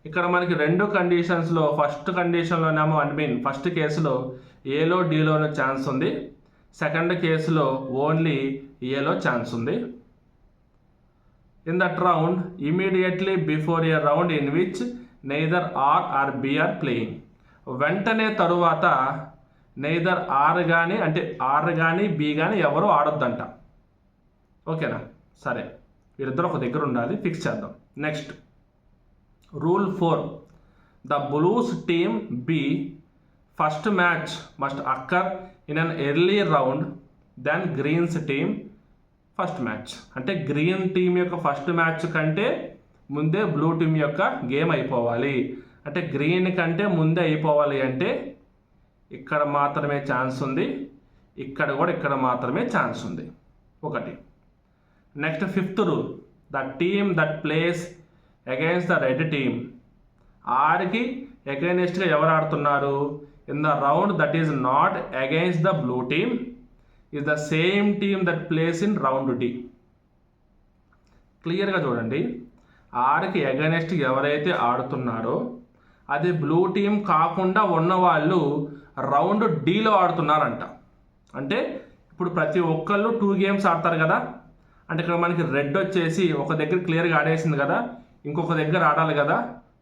ఇక్కడ మనకి 2 కండిషన్స్లో ఫస్ట్ కండిషన్లోనేమో ఫస్ట్ కేసులో ఏలో డీలోనో ఛాన్స్ ఉంది, సెకండ్ కేసులో ఓన్లీ ఏలో ఛాన్స్ ఉంది. In that round immediately before a round in which neither R or B are playing. వెంటనే తరువాత నెయిదర్ ఆర్ కానీ అంటే ఆర్ కానీ బి కానీ ఎవరు ఆడొద్దంట. ఓకేనా, సరే వీరిద్దరు ఒక దగ్గర ఉండాలి, ఫిక్స్ చేద్దాం. Next rule 4, the blue's team B first match must occur in an early round than green's team first match. అంటే గ్రీన్ టీం యొక్క ఫస్ట్ మ్యాచ్ కంటే ముందే బ్లూ టీం యొక్క గేమ్ అయిపోవాలి. అంటే గ్రీన్ కంటే ముందే అయిపోవాలి అంటే ఇక్కడ మాత్రమే ఛాన్స్ ఉంది, ఇక్కడ మాత్రమే ఛాన్స్ ఉంది. ఒకటి. Next 5th rule, the team that plays against the red team. ఆర్కి అగైనెస్ట్గా ఎవరు ఆడుతున్నారు? In the round that is not against the blue team is the same team that plays in round D. క్లియర్గా చూడండి, ఆర్కి against ఎవరైతే ఆడుతున్నారో అది blue team కాకుండా ఉన్నవాళ్ళు రౌండ్ డీలో ఆడుతున్నారంట. అంటే ఇప్పుడు ప్రతి ఒక్కళ్ళు 2 గేమ్స్ ఆడతారు కదా. అంటే ఇక్కడ మనకి రెడ్ వచ్చేసి ఒక దగ్గర క్లియర్గా ఆడేసింది కదా, ఇంకొక దగ్గర ఆడాలి కదా.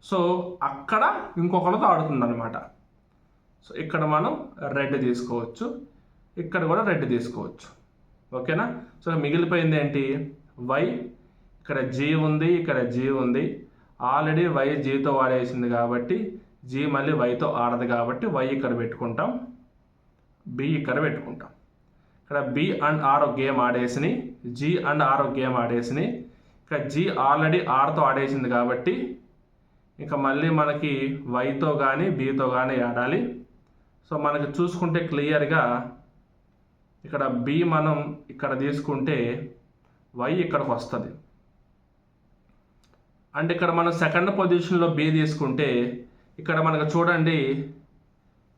సో అక్కడ ఇంకొకరితో ఆడుతుంది అనమాట. సో ఇక్కడ మనం రెడ్ తీసుకోవచ్చు, ఇక్కడ కూడా రెడ్ తీసుకోవచ్చు. ఓకేనా. సో మిగిలిపోయింది ఏంటి? వై. ఇక్కడ జీ ఉంది, ఇక్కడ జీ ఉంది. ఆల్రెడీ వై జీతో ఆడేసింది కాబట్టి జీ మళ్ళీ వైతో ఆడదు కాబట్టి వై ఇక్కడ పెట్టుకుంటాం, బి ఇక్కడ పెట్టుకుంటాం. ఇక్కడ బి అండ్ ఆర్ ఒక గేమ్ ఆడేసినాయి, జీ అండ్ ఆర్ ఒక గేమ్ ఆడేసినాయి. ఇక్కడ జీ ఆల్రెడీ ఆర్తో ఆడేసింది కాబట్టి ఇంకా మళ్ళీ మనకి వైతో కానీ బీతో కానీ ఆడాలి. సో మనకి చూసుకుంటే క్లియర్గా ఇక్కడ బి మనం ఇక్కడ తీసుకుంటే వై ఇక్కడికి వస్తుంది. అంటే ఇక్కడ మనం సెకండ్ పొజిషన్లో బి తీసుకుంటే ఇక్కడ మనకు చూడండి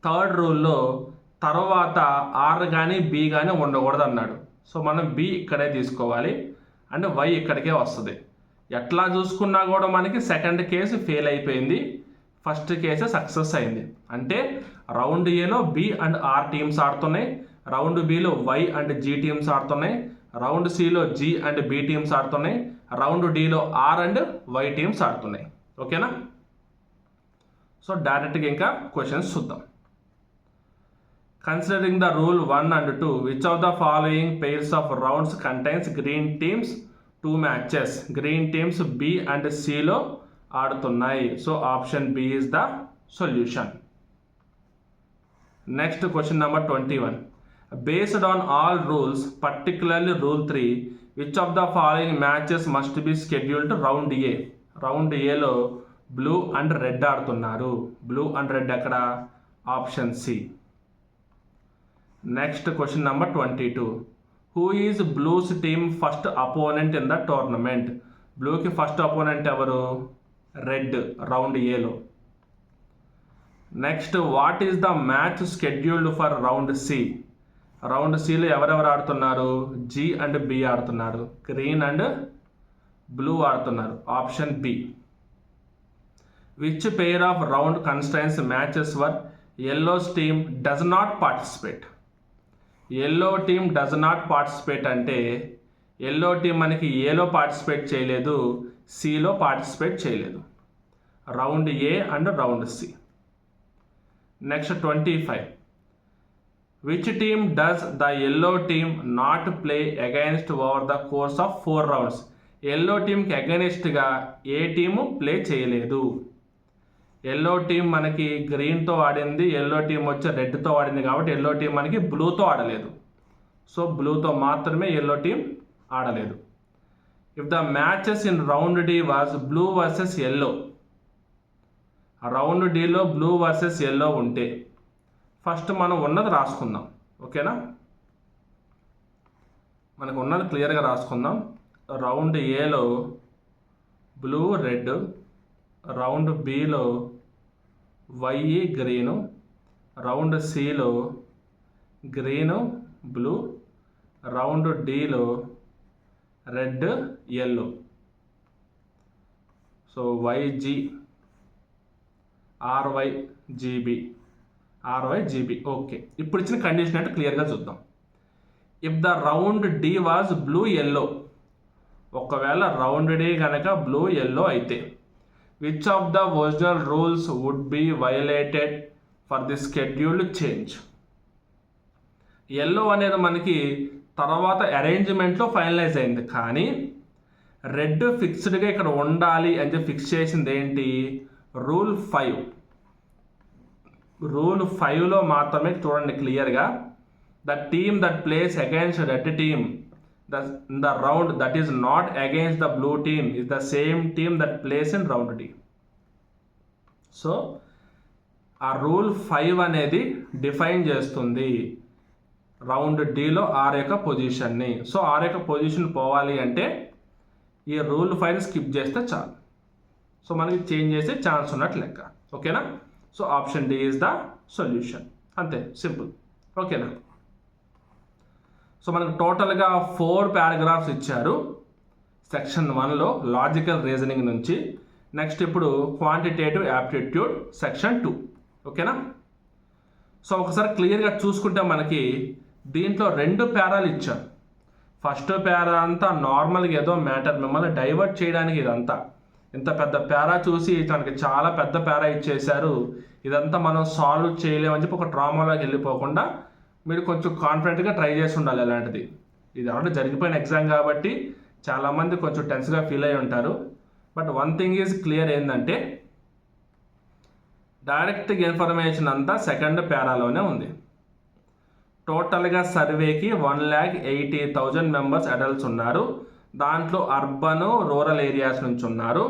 3rd రూల్లో తర్వాత ఆర్ కానీ బి కానీ ఉండకూడదు అన్నాడు. సో మనం బి ఇక్కడే తీసుకోవాలి, అంటే వై ఇక్కడికే వస్తుంది. ఎట్లా చూసుకున్నా కూడా మనకి సెకండ్ కేసు ఫెయిల్ అయిపోయింది, ఫస్ట్ కేసు సక్సెస్ అయింది. అంటే రౌండ్ ఏలో బి అండ్ ఆర్ టీమ్స్ ఆడుతున్నాయి, రౌండ్ బిలో వై అండ్ జీ టీమ్స్ ఆడుతున్నాయి, రౌండ్ సిలో జీ అండ్ బి టీమ్స్ ఆడుతున్నాయి, రౌండ్ డిలో ఆర్ అండ్ వై టీమ్స్ ఆడుతున్నాయి. ఓకేనా. సో డైరెక్ట్గా ఇంకా క్వశ్చన్స్ చూద్దాం. Considering the rule 1 and 2, which of the following pairs of rounds contains green teams 2 matches? Green teams B and సిలో ఆడుతున్నాయి. So option B is the solution. Next question number 21. Based on all rules, particularly rule 3, which of the following matches must be scheduled round A? Round ఏలో blue and red ఆడుతున్నారు. Blue and red ఎక్కడ? Option C. Next question number 22. Who is blue's team first opponent in the tournament? బ్లూకి first opponent ఎవరు? Red, round ఏలో. Next, what is the match scheduled for round C? Round సిలో ఎవరెవరు ఆడుతున్నారు? G and B ఆడుతున్నారు, green and blue ఆడుతున్నారు. Option B. Which pair of round contains matches where yellow's team does not participate? Yellow team does not participate అంటే yellow team మనకి ఏలో participate చేయలేదు, సిలో పార్టిసిపేట్ చేయలేదు. Round A and round C. Next 25. Which team does the yellow team not play against over the course of 4 rounds? ఎల్లో టీంకి అగైనెస్ట్గా ఏ టీము ప్లే చేయలేదు. ఎల్లో టీం మనకి గ్రీన్తో ఆడింది, ఎల్లో టీం వచ్చి రెడ్తో ఆడింది కాబట్టి ఎల్లో టీం మనకి బ్లూతో ఆడలేదు. సో బ్లూతో మాత్రమే ఎల్లో టీం ఆడలేదు. If the matches in round D was blue versus yellow, round డిలో బ్లూ వర్సెస్ ఎల్లో ఉంటే ఫస్ట్ మనం ఉన్నది రాసుకుందాం. ఓకేనా, మనకు ఉన్నది క్లియర్గా రాసుకుందాం. రౌండ్ ఏలో బ్లూ రెడ్, రౌండ్ బిలో వైఈ గ్రీను, రౌండ్ సిలో గ్రీను బ్లూ, రౌండ్ డిలో red yellow. So Y G R Y G B okay. ఇప్పుడు ఇచ్చిన కండిషన్ అంటే క్లియర్గా చూద్దాం. If the round D was blue yellow, ఒకవేళ రౌండ్ డి కనుక బ్లూ ఎల్లో అయితే which of the original rules would be violated for the scheduled change? ఎల్లో అనేది మనకి తర్వాత అరేంజ్మెంట్లో ఫైనలైజ్ అయింది, కానీ రెడ్ ఫిక్స్డ్గా ఇక్కడ ఉండాలి అని చెప్పి ఫిక్స్ చేసింది ఏంటి? రూల్ 5. రూల్ 5లో మాత్రమే చూడండి క్లియర్గా, the team that plays against red team the round that is not against the blue team is the same team that plays in round D. So ఆ రూల్ 5 అనేది డిఫైన్ చేస్తుంది round డిలో are యొక్క పొజిషన్ని. So are యొక్క position పోవాలి అంటే ఈ rule 5 skip చేస్తే చాలు. సో మనకి చేంజ్ చేసే ఛాన్స్ ఉన్నట్లు లెక్క. ఓకేనా, so option D is the solution. అంతే, సింపుల్. ఓకేనా, సో మనకు టోటల్గా 4 పారాగ్రాఫ్స్ ఇచ్చారు సెక్షన్ 1లో లాజికల్ రీజనింగ్ నుంచి. నెక్స్ట్ ఇప్పుడు క్వాంటిటేటివ్ యాప్టిట్యూడ్ సెక్షన్ 2. ఓకేనా, సో ఒకసారి క్లియర్గా చూసుకుంటే మనకి దీంట్లో 2 పారాలు ఇచ్చారు. ఫస్ట్ పారా అంతా నార్మల్గా ఏదో మ్యాటర్, మిమ్మల్ని డైవర్ట్ చేయడానికి ఇదంతా. ఇంత పెద్ద పారా చూసి తనకి చాలా పెద్ద పారా ఇచ్చేశారు, ఇదంతా మనం సాల్వ్ చేయలేమని చెప్పి ఒక డ్రామాలోకి వెళ్ళిపోకుండా మీరు కొంచెం కాన్ఫిడెంట్గా ట్రై చేసి ఉండాలి. అలాంటిది ఇది ఆల్రెడీ జరిగిపోయిన ఎగ్జామ్ కాబట్టి చాలామంది కొంచెం టెన్స్గా ఫీల్ అయి ఉంటారు. But one thing is clear ఏంటంటే డైరెక్ట్ ఇన్ఫర్మేషన్ అంతా సెకండ్ పారాలోనే ఉంది. టోటల్గా సర్వేకి 1,80,000 మెంబర్స్ అడల్ట్స్ ఉన్నారు. దాంట్లో అర్బన్ రూరల్ ఏరియాస్ నుంచి ఉన్నారు.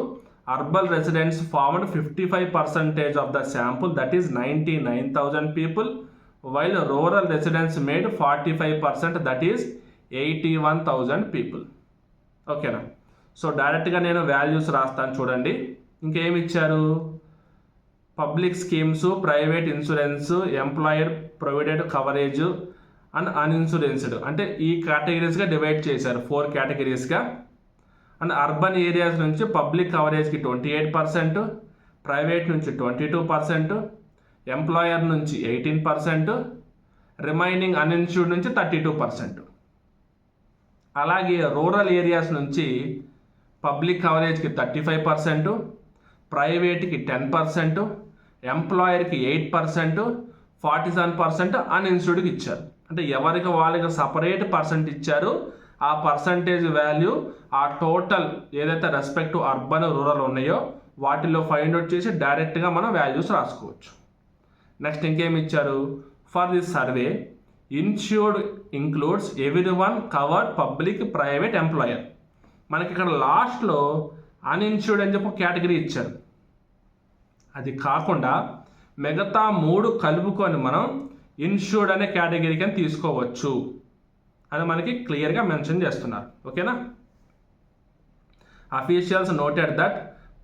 Urban residents formed 55% of the sample, that is 99,000 people, while rural residents made 45%, that is 81,000 people. ఓకేనా, సో డైరెక్ట్గా నేను వాల్యూస్ రాస్తాను చూడండి. ఇంకేమి ఇచ్చారు? Public schemes, private insurance, employer provident coverage and uninsured, అంటే ఈ కేటగిరీస్గా డివైడ్ చేశారు 4 కేటగిరీస్గా. అండ్ అర్బన్ ఏరియాస్ నుంచి పబ్లిక్ కవరేజ్కి 28%, ప్రైవేట్ నుంచి 22%, ఎంప్లాయర్ నుంచి 18%, రిమైనింగ్ అన్ఇన్సూర్డ్ నుంచి 32%. అలాగే రూరల్ ఏరియాస్ నుంచి పబ్లిక్ కవరేజ్కి 35%, ప్రైవేట్కి 10%, ఎంప్లాయర్కి 8%, 47% అన్ఇన్సూర్డ్కి ఇచ్చారు. అంటే ఎవరికి వాళ్ళకి సపరేట్ పర్సెంట్ ఇచ్చారు. ఆ పర్సంటేజ్ వాల్యూ ఆ టోటల్ ఏదైతే రెస్పెక్ట్ అర్బన్ రూరల్ ఉన్నాయో వాటిలో ఫైండ్ అవుట్ చేసి డైరెక్ట్గా మనం వాల్యూస్ రాసుకోవచ్చు. నెక్స్ట్ ఇంకేమి ఇచ్చారు? For this survey insured includes everyone covered public private employer. మనకి ఇక్కడ లాస్ట్లో అన్ఇన్సూర్డ్ అని చెప్పి కేటగిరీ ఇచ్చారు. అది కాకుండా మిగతా 3 కలుపుకొని మనం ఇన్సూర్డ్ అనే కేటగిరీకి అని తీసుకోవచ్చు అని మనకి క్లియర్గా మెన్షన్ చేస్తున్నారు. ఓకేనా, officials noted that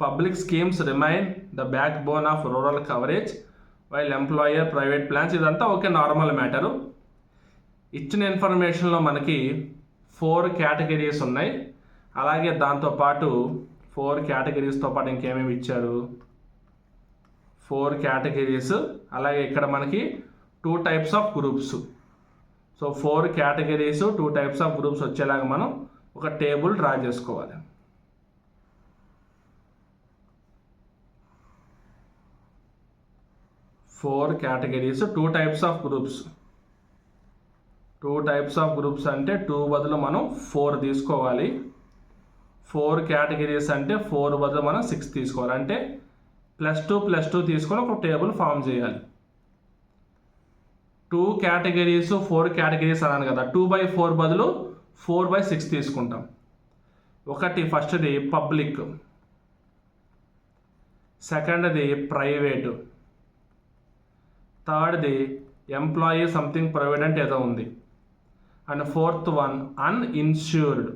public schemes remain the back bone of rural coverage while employer private plans, ఇదంతా ఓకే, నార్మల్ మ్యాటరు. ఇచ్చిన ఇన్ఫర్మేషన్లో మనకి 4 కేటగిరీస్ ఉన్నాయి. అలాగే దాంతోపాటు 4 కేటగిరీస్తో పాటు ఇంకేమేమి ఇచ్చారు? 4 కేటగిరీస్. అలాగే ఇక్కడ మనకి 2 types of groups. So 4 categories 2 types of groups వచ్చేలాగా మనం ఒక టేబుల్ డ్రా చేసుకోవాలి. Four categories, 2 types of groups. 2 types of groups అంటే 2 బదులు మనం 4 తీసుకోవాలి. 4 కేటగిరీస్ అంటే 4 బదులు మనం 6 తీసుకోవాలి. అంటే +2 తీసుకొని ఒక టేబుల్ ఫామ్ చేయాలి. 2 కేటగిరీస్ 4 కేటగిరీస్ అన్నాను కదా, 2/4 బదులు 4/6 తీసుకుంటాం. ఫస్ట్ది పబ్లిక్, సెకండ్ది ప్రైవేటు, థర్డ్ది ఎంప్లాయీ సంథింగ్ ప్రొవిడెంట్ ఏదో ఉంది, and fourth one uninsured.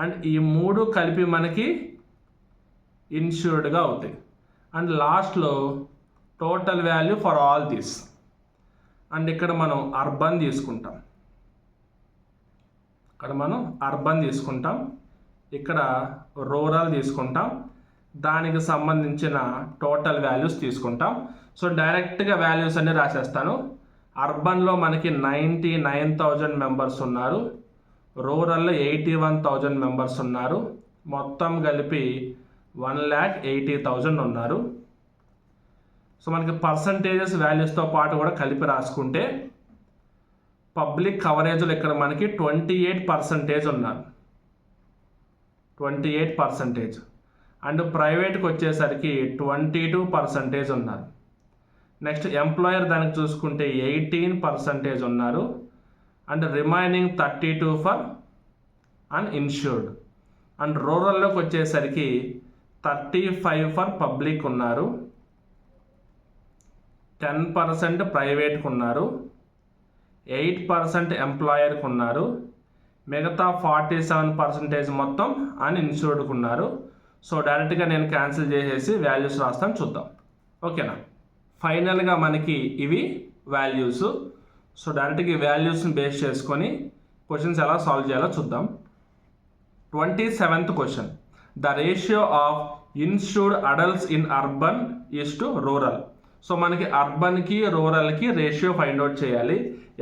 And ఈ 3 కలిపి మనకి ఇన్ష్యూర్డ్గా అవుతాయి. అండ్ లాస్ట్లో total value for all this. And ఇక్కడ మనం అర్బన్ తీసుకుంటాం, ఇక్కడ రూరల్ తీసుకుంటాం, దానికి సంబంధించిన టోటల్ వాల్యూస్ తీసుకుంటాం. సో డైరెక్ట్గా వాల్యూస్ అన్ని రాసేస్తాను. అర్బన్లో మనకి 99,000 మెంబర్స్ ఉన్నారు, రూరల్లో 81,000 మెంబర్స్ ఉన్నారు, మొత్తం కలిపి 1,80,000 ఉన్నారు. సో మనకి పర్సంటేజెస్ వాల్యూస్తో పాటు కూడా కలిపి రాసుకుంటే పబ్లిక్ కవరేజ్లో ఇక్కడ మనకి 28% ఉన్నారు, 28%. అండ్ ప్రైవేట్కి వచ్చేసరికి 22% ఉన్నారు. నెక్స్ట్ ఎంప్లాయర్ దానికి చూసుకుంటే 18% ఉన్నారు. And remaining 32 for uninsured. And రూరల్లోకి వచ్చేసరికి 35 ఫర్ పబ్లిక్ ఉన్నారు, 10% ప్రైవేట్కి ఉన్నారు, 8% ఎంప్లాయర్కి ఉన్నారు, మిగతా 47% మొత్తం అన్ఇన్ష్యూర్డ్కి ఉన్నారు. సో డైరెక్ట్గా నేను క్యాన్సిల్ చేసేసి వాల్యూస్ రాస్తాను, చూద్దాం. ఓకేనా? ఫైనల్గా మనకి ఇవి వాల్యూస్. సో డైరెక్ట్గా ఈ వాల్యూస్ని బేస్ చేసుకొని క్వశ్చన్స్ ఎలా సాల్వ్ చేయాలో చూద్దాం. 27th question, the ratio of insured adults in urban is to rural. So మనకి అర్బన్కి రూరల్కి రేషియో ఫైండ్ అవుట్ చేయాలి.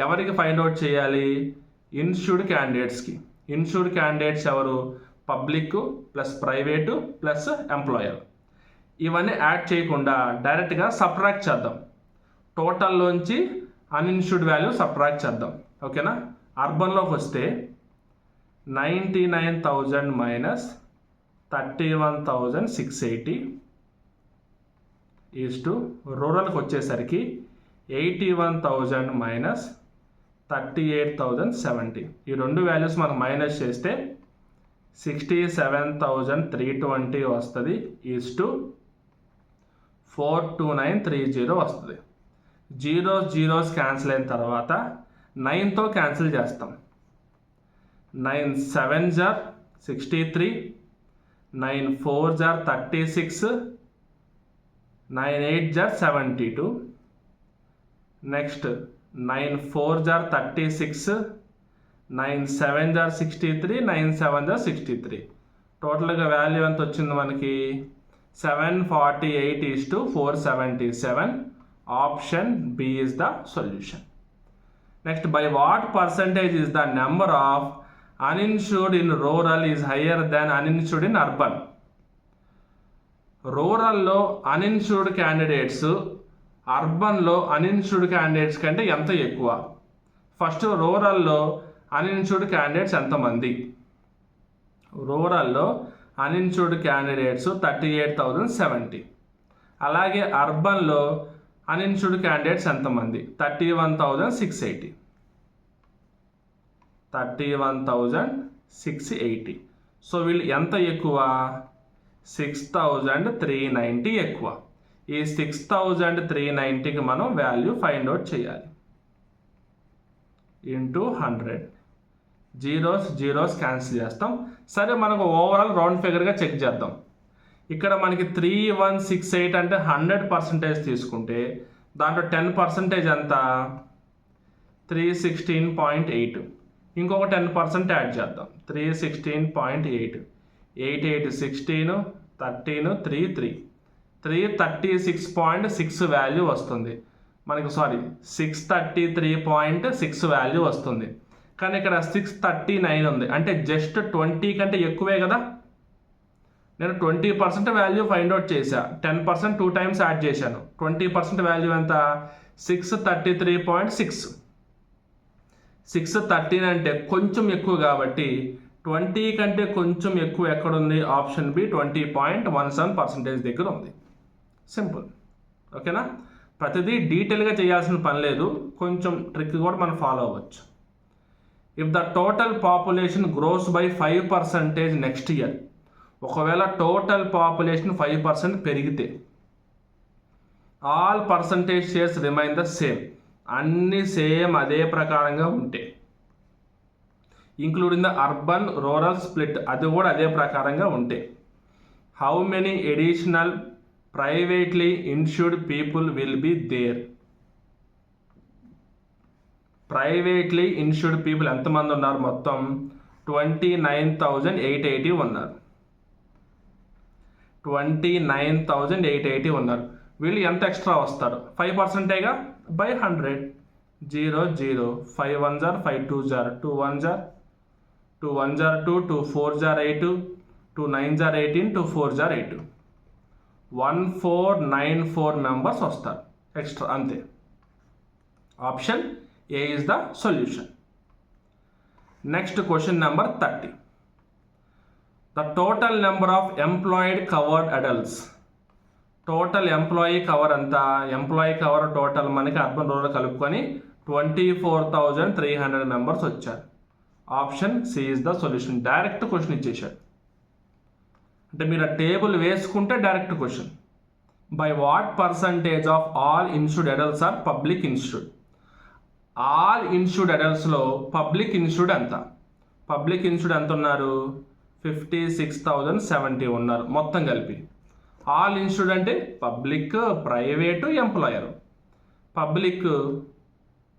ఎవరికి ఫైండ్ అవుట్ చేయాలి? ఇన్ష్యూర్డ్ క్యాండిడేట్స్కి. ఇన్ష్యూర్డ్ క్యాండిడేట్స్ ఎవరు? Public plus private plus employer. ఇవన్నీ యాడ్ చేయకుండా డైరెక్ట్గా సబ్ట్రాక్ట్ చేద్దాం. టోటల్లోంచి అన్ఇన్ష్యూర్డ్ వాల్యూ సబ్ట్రాక్ట్ చేద్దాం. ఓకేనా? అర్బన్లోకి వస్తే 99,000 మైనస్ 31,680 ఈజ్ టు రూరల్కి వచ్చేసరికి 81,000 మైనస్ 38,070. ఈ 2 వాల్యూస్ మనం మైనస్ చేస్తే 67,320 వస్తుంది, ఈజ్ టు 42930 వస్తుంది. జీరోస్ క్యాన్సిల్ అయిన తర్వాత 9తో క్యాన్సిల్ చేస్తాం. 9 7s are 63, 9 4s are 36, 9 8s are 72. Next 9 4s are 36, 9 7s are 63, 9 7s are 63. టోటల్గా వాల్యూ ఎంత వచ్చింది మనకి? 748 is to 477. Option B is the solution. Next, by what percentage is the number of uninsured in rural is higher than uninsured in urban? రూరల్లో uninsured candidates అర్బన్లో uninsured candidates కంటే ఎంత ఎక్కువ? First రూరల్లో అన్ఇన్ష్యూర్డ్ క్యాండిడేట్స్ ఎంతమంది? రూరల్లో uninsured candidates 38,070. అలాగే అర్బన్లో అన్ఇన్ష్యూర్డ్ క్యాండిడేట్స్ ఎంతమంది? 31,680. 31,680. సో వీళ్ళు ఎంత ఎక్కువ? 6,390 ఎక్కువ. ఈ 6,390కి మనం వాల్యూ ఫైండ్ అవుట్ చేయాలి. ఇంటూ 100. జీరోస్ క్యాన్సిల్ చేస్తాం. సరే, మనకు ఓవరాల్ రౌండ్ ఫిగర్గా చెక్ చేద్దాం. ఇక్కడ మనకి 3168 అంటే 100% తీసుకుంటే దాంట్లో 10% ఎంత? 316.8. ఇంకొక 10% యాడ్ చేద్దాం. 316.8. 8 8 16, 13 3 3. 336.6 వాల్యూ వస్తుంది. మనకి 633.6 వాల్యూ వస్తుంది. కానీ ఇక్కడ 639 ఉంది, అంటే జస్ట్ 20 కంటే ఎక్కువే కదా. నేను 20% వాల్యూ ఫైండ్ అవుట్ చేశా, 10% 2 టైమ్స్ యాడ్ చేశాను. 20% వాల్యూ ఎంత? 633.6. 613 అంటే కొంచెం ఎక్కువ కాబట్టి 20 కంటే కొంచెం ఎక్కువ ఎక్కడుంది? ఆప్షన్ బి 20.17% దగ్గర ఉంది. సింపుల్. ఓకేనా? ప్రతిదీ డీటెయిల్గా చేయాల్సిన పని లేదు, కొంచెం ట్రిక్ కూడా మనం ఫాలో అవ్వచ్చు. If the total population grows by 5% next year, ఒకవేళ టోటల్ పాపులేషన్ 5% పెరిగితే, all percentage shares remain the same, అన్ని సేమ్ అదే ప్రకారంగా ఉంటే, including the urban rural split, అది కూడా అదే ప్రకారంగా ఉంటే, how many additional privately insured people will be there? Privately insured people ఎంతమంది ఉన్నారు? మొత్తం 29,880 ఉన్నారు. 29,880 ఉన్నారు. వీళ్ళు ఎంత ఎక్స్ట్రా వస్తారు? 5%గా బై 100. 0 0 5 1 జార్ 5 2 జార్ 2 1 జార్ 2 1 జార్ 2 2 4 జార్ 8 2 9 జార్ 18 2 4 జార్ 8 1494 మెంబర్స్ వస్తారు ఎక్స్ట్రా, అంతే. Option A is the solution. Next question number 30. The total number of employed covered adults. Total employee cover అంతా, ఎంప్లాయీ కవర్ టోటల్ మనకి అర్బన్ రూరల్ కలుపుకొని 24,300 మెంబర్స్ వచ్చారు. Option C is the solution. Direct question ఇచ్చేసాడు, అంటే మీరు ఆ table వేసుకుంటే direct question. By what percentage of all insured adults are public insured? All insured అడల్ట్స్లో పబ్లిక్ ఇన్సూర్డ్ ఎంత? పబ్లిక్ ఇన్సూర్డ్ ఎంత ఉన్నారు? 56,070 ఉన్నారు మొత్తం కలిపి. ఆల్ ఇన్సూర్డ్ అంటే పబ్లిక్, ప్రైవేటు, ఎంప్లాయర్. పబ్లిక్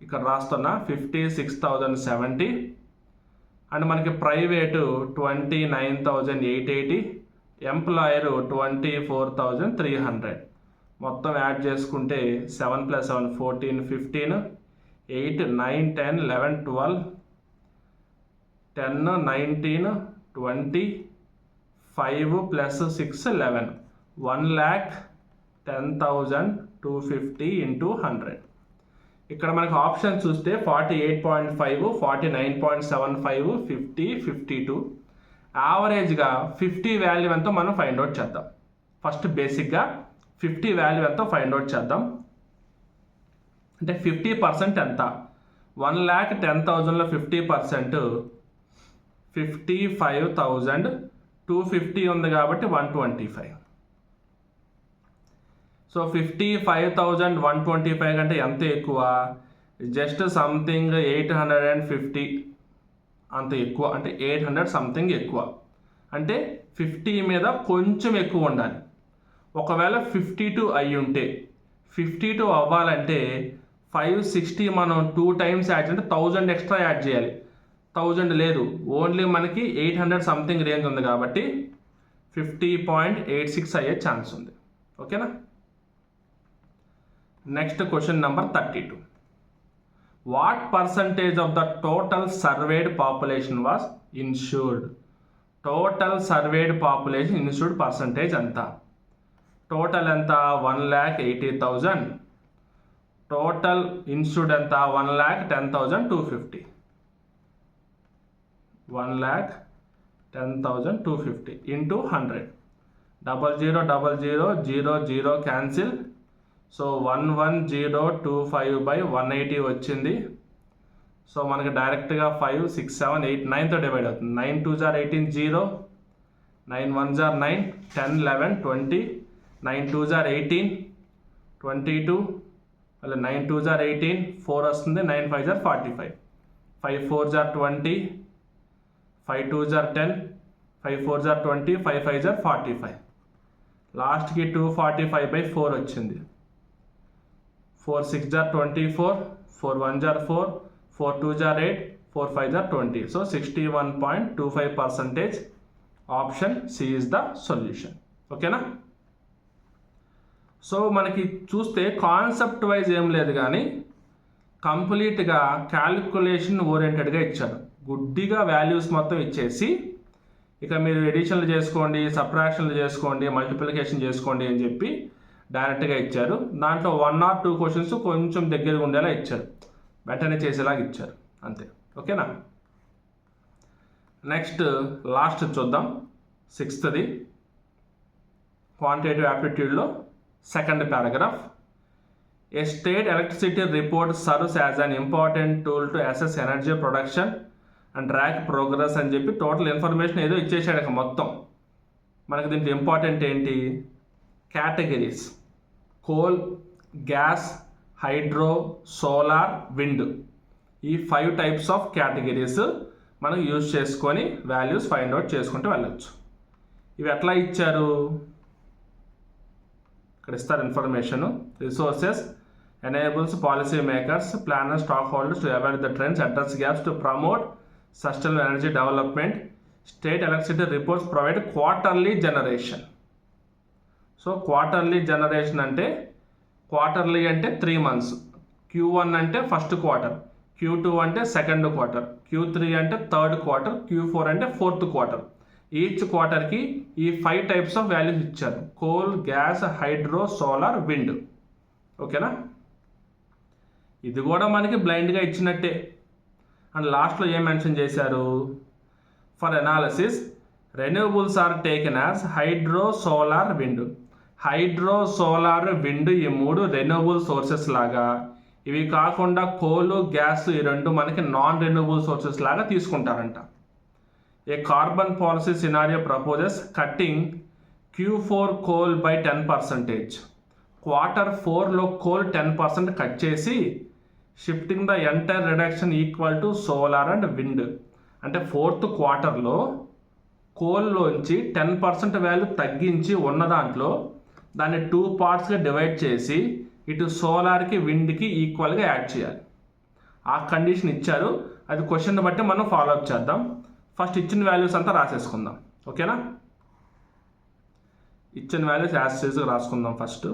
ఇక్కడ రాస్తున్నా 56,070, అండ్ మనకి ప్రైవేటు 29,880, ఎంప్లాయరు 24,300. మొత్తం యాడ్ చేసుకుంటే 7 + 7 14 15 8 9 10 11 12 10 19 20 5 + 6 11 1,10,250 into 100. ఇక్కడ మనకు ఆప్షన్ చూస్తే 48.5 49.75 50 52. యావరేజ్గా 50 వాల్యూ ఎంతో మనం ఫైండ్ అవుట్ చేద్దాం. ఫస్ట్ బేసిక్గా 50 వాల్యూ ఎంతో ఫైండ్ అవుట్ చేద్దాం. అంటే 50% ఎంత? 1,10,000లో 50% 55,250 ఉంది కాబట్టి 125. సో 55,125 కంటే ఎంత ఎక్కువ? జస్ట్ సంథింగ్ 850 అంత ఎక్కువ, అంటే 800 సంథింగ్ ఎక్కువ. అంటే 50 మీద కొంచెం ఎక్కువ ఉండాలి. ఒకవేళ 52 అయ్యి ఉంటే, 52 అవ్వాలంటే 560 మనం 2 టైమ్స్ యాడ్ చేయాలి, 1000 ఎక్స్ట్రా యాడ్ చేయాలి. 1000 లేదు, ఓన్లీ మనకి 800 సంథింగ్ రేంజ్ ఉంది కాబట్టి 50.86 అయ్యే ఛాన్స్ ఉంది. ఓకేనా? Next question number 32. What percentage of the total surveyed population was insured? Total surveyed population insured percentage ఎంత? టోటల్ ఎంత? 1,80,000. టోటల్ ఇన్సూర్డ్ ఎంత? 1,10,250. 1,10,250 into 100. 00 00 0 0 క్యాన్సిల్. సో 1,1025 by 180 వచ్చింది. సో మనకి డైరెక్ట్గా 5 6 7 8 9తో డివైడ్ అవుతుంది. 9 2 జార్ 18 0, 9 1 జార్ 9 10 11 20, 9 2 జార్ 18 22, మళ్ళీ 9 2 జార్ 18 4 వస్తుంది, 9 5 జార్ 45, 5 4 జార్ 20, 5 2 జార్ 10, 5 4 జార్ 20, 5 5 జార్ 45. లాస్ట్కి 245 by 4 వచ్చింది. 4 6 జార్ 24, 4 1 జార్ 4, 4 2 జార్ 8, 4 5 జార్ 20. So 61.25%. Option C is the solution. ఓకేనా? సో మనకి చూస్తే కాన్సెప్ట్ వైజ్ ఏం లేదు కానీ కంప్లీట్గా క్యాలిక్యులేషన్ ఓరియంటెడ్గా ఇచ్చాడు. గుడ్డిగా వాల్యూస్ మొత్తం ఇచ్చేసి ఇక మీరు ఎడిషన్లు చేసుకోండి, సబ్ట్రాక్షన్లు చేసుకోండి, మల్టిప్లికేషన్ చేసుకోండి అని చెప్పి డైరెక్ట్గా ఇచ్చారు. దాంట్లో 1 or 2 క్వశ్చన్స్ కొంచెం దగ్గరగా ఉండేలా ఇచ్చారు, వెంటనే చేసేలాగా ఇచ్చారు అంతే. ఓకేనా, నెక్స్ట్ లాస్ట్ చూద్దాం. 6th క్వాంటిటేటివ్ యాప్టిట్యూడ్లో second paragraph. A state electricity report serves as an important tool to assess energy production and track progress అని చెప్పి టోటల్ ఇన్ఫర్మేషన్ ఏదో ఇచ్చేసాడు. ఇక మొత్తం మనకి దీంట్లో ఇంపార్టెంట్ ఏంటి, categories coal, gas, hydro, solar, wind, ఈ 5 types ఆఫ్ కేటగిరీస్ మనం యూజ్ చేసుకొని వాల్యూస్ ఫైండ్ అవుట్ చేసుకుంటూ వెళ్ళచ్చు. ఇవి ఎట్లా ఇచ్చారు, ఇక్కడ ఇస్తారు information. Resources enables policy makers, planners, stock holders to avoid the trends, address gaps to promote sustainable energy development. State electricity reports provide quarterly generation. So quarterly generation అంటే quarterly అంటే 3 months, Q1 అంటే first quarter, Q2 అంటే second quarter, Q3 అంటే third quarter, Q4 అంటే fourth quarter. Each క్వార్టర్కి ఈ 5 types of values ఇచ్చారు, coal, gas, hydro, solar, wind. ఓకేనా, ఇది కూడా మనకి బ్లైండ్గా ఇచ్చినట్టే. అండ్ లాస్ట్లో ఏం మెన్షన్ చేశారు, for analysis renewables are taken as hydro, solar, wind. Hydro, solar, wind ఈ 3 రెన్యూబుల్ సోర్సెస్ లాగా, ఇవి కాకుండా కోల్, గ్యాస్ ఈ 2 మనకి నాన్ రెన్యూబుల్ సోర్సెస్ లాగా తీసుకుంటారంట. A carbon policy scenario proposes cutting Q4 coal by 10%. Q4లో కోల్ 10% కట్ చేసి shifting the entire reduction equal to solar and wind. అంటే 4th క్వార్టర్లో కోల్లోంచి 10% వాల్యూ తగ్గించి ఉన్న దాంట్లో దాన్ని 2 partsగా డివైడ్ చేసి ఇటు సోలార్కి, విండ్కి ఈక్వల్గా యాడ్ చేయాలి. ఆ కండిషన్ ఇచ్చారు, అది క్వశ్చన్ బట్టి మనం ఫాలో అప్ చేద్దాం. ఫస్ట్ ఇచ్చిన వాల్యూస్ అంతా రాసేసుకుందాం. ఓకేనా, ఇచ్చిన వాల్యూస్ యాజ్ టీజ్గా రాసుకుందాం. ఫస్ట్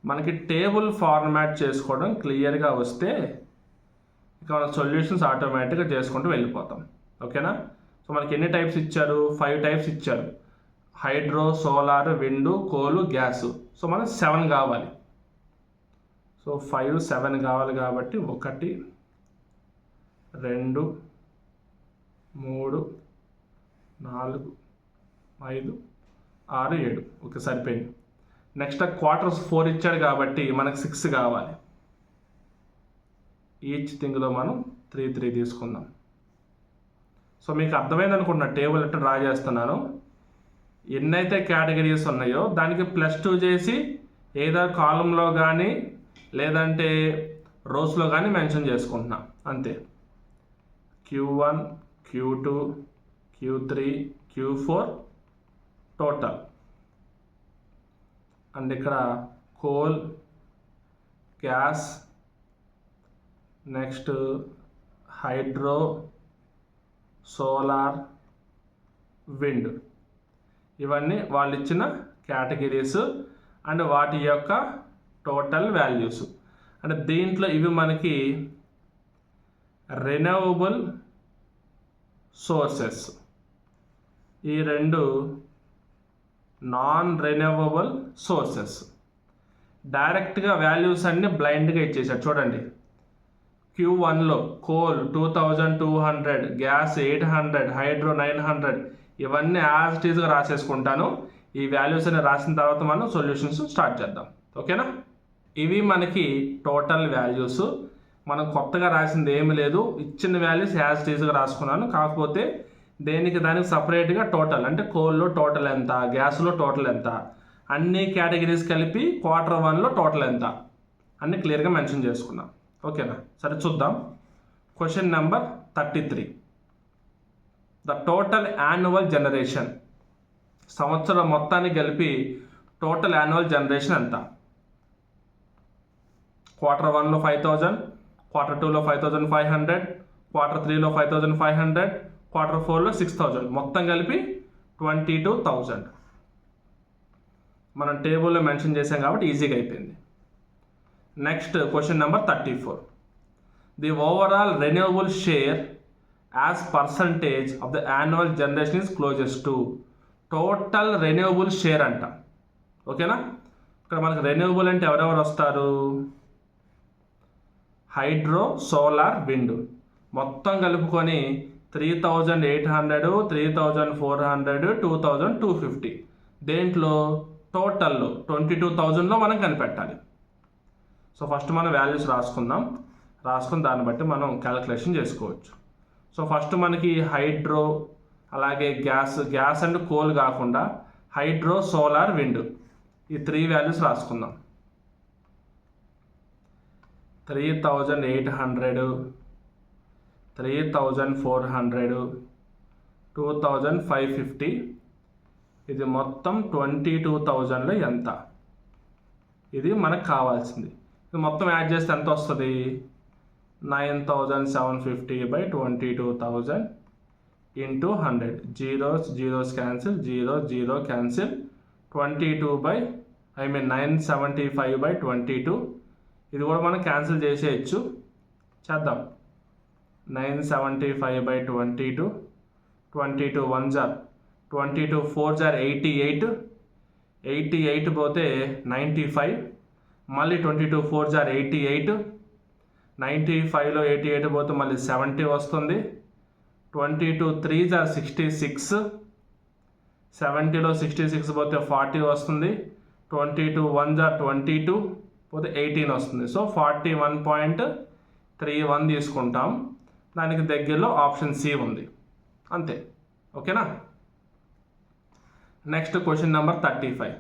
మనకి టేబుల్ ఫార్మాట్ చేసుకోవడం క్లియర్గా వస్తే ఇక మన సొల్యూషన్స్ ఆటోమేటిక్గా చేసుకుంటూ వెళ్ళిపోతాం. ఓకేనా, సో మనకి ఎన్ని టైప్స్ ఇచ్చారు, 5 types ఇచ్చారు, హైడ్రో, సోలార్, విండ్, కోలు, గ్యాస్. సో మనకు 7 కావాలి. సో 5, 7 కావాలి కాబట్టి 1, 2, 3, 4, 5, 6, 7. ఓకే, సరిపోయింది. నెక్స్ట్ క్వార్టర్స్ 4 ఇచ్చాడు కాబట్టి మనకు 6 కావాలి. ఈచ్ థింగ్లో మనం 3 తీసుకుందాం. సో మీకు అర్థమైంది అనుకుంటున్నా టేబుల్ ఎట్లా డ్రా చేస్తున్నాను. ఎన్నైతే కేటగిరీస్ ఉన్నాయో దానికి +2 చేసి ఏదో కాలంలో కానీ లేదంటే రోస్లో కానీ మెన్షన్ చేసుకుంటున్నా అంతే. Q1, Q2, Q3, Q4 total. And ఇక్కడ coal, gas, next hydro, solar, wind, ఇవన్నీ వాళ్ళు ఇచ్చిన కేటగిరీస్ అండ్ వాటి యొక్క టోటల్ వాల్యూస్. అంటే దీంట్లో ఇవి మనకి రెన్యూవబుల్ సోర్సెస్, ఈ 2 నాన్ రెన్యూవబుల్ సోర్సెస్. డైరెక్ట్గా వాల్యూస్ అన్ని బ్లైండ్గా ఇచ్చేసాడు. చూడండి, Q1లో కోల్ 2200, గ్యాస్ 800, హైడ్రో 900, ఇవన్నీ యాజ్ ఇట్ ఈస్గా రాసేసుకుంటాను. ఈ వాల్యూస్ అన్ని రాసిన తర్వాత మనం సొల్యూషన్స్ స్టార్ట్ చేద్దాం. ఓకేనా, ఇవి మనకి టోటల్ వాల్యూస్. మనం కొత్తగా రాసింది ఏమి లేదు, ఇచ్చిన వాల్యూస్ యాజ్ ఇట్ ఈస్గా రాసుకున్నాను. కాకపోతే దేనికి దానికి సపరేట్గా టోటల్, అంటే కోల్లో టోటల్ ఎంత, గ్యాస్లో టోటల్ ఎంత, అన్ని కేటగిరీస్ కలిపి Q1లో టోటల్ ఎంత అన్ని క్లియర్గా మెన్షన్ చేసుకున్నాం. ఓకేనా, సరే చూద్దాం. Question number 33. The total annual generation, సంవత్సరం మొత్తాన్ని కలిపి టోటల్ యాన్యువల్ జనరేషన్ ఎంత? Q1లో 5000, Q2లో 5500, Q3లో 5500, Q4లో 6000, మొత్తం కలిపి 22,000. మనం టేబుల్లో మెన్షన్ చేసాం కాబట్టి ఈజీగా అయిపోయింది. Next question number 34. The overall renewable share as percentage of the annual generation is closest to. Total renewable share అంట. ఓకేనా, ఇక్కడ మనకు రెన్యూవబుల్ అంటే ఎవరెవరు వస్తారు? హైడ్రో, సోలార్, విండ్ మొత్తం కలుపుకొని 3800, 3400, 2250. దేంట్లో? టోటల్లో 22,000లో మనం కనిపెట్టాలి. సో ఫస్ట్ మనం వాల్యూస్ రాసుకుని దాన్ని బట్టి మనం క్యాలిక్యులేషన్ చేసుకోవచ్చు. సో ఫస్ట్ మనకి హైడ్రో, అలాగే గ్యాస్ అండ్ కోల్ కాకుండా హైడ్రో, సోలార్, విండ్ ఈ 3 వాల్యూస్ రాసుకుందాం. 3800, 3400, 2550. ఇది మొత్తం 22,000లో ఎంత? ఇది మనకు కావాల్సింది. ఇది మొత్తం యాడ్ చేస్తే ఎంత వస్తుంది? 9,750 by 22,000 into 100. Zeros cancel, 0 cancel. 975 by 22. ఇది కూడా మనం క్యాన్సిల్ చేసేయచ్చు. చేద్దాం. 975 by 22. 22 1s are 22 4s are 88. 88 పోతే 95. మళ్ళీ 22 4s are 88. 95లో 88 పోతే మళ్ళీ 70 వస్తుంది. 22 3s are 66. 70లో 66 పోతే 40 వస్తుంది. 22 1s are 22 పోతే 18 వస్తుంది. సో 41.31 తీసుకుంటాం. దానికి దగ్గరలో ఆప్షన్ సి ఉంది. అంతే. ఓకేనా. Next question number 35.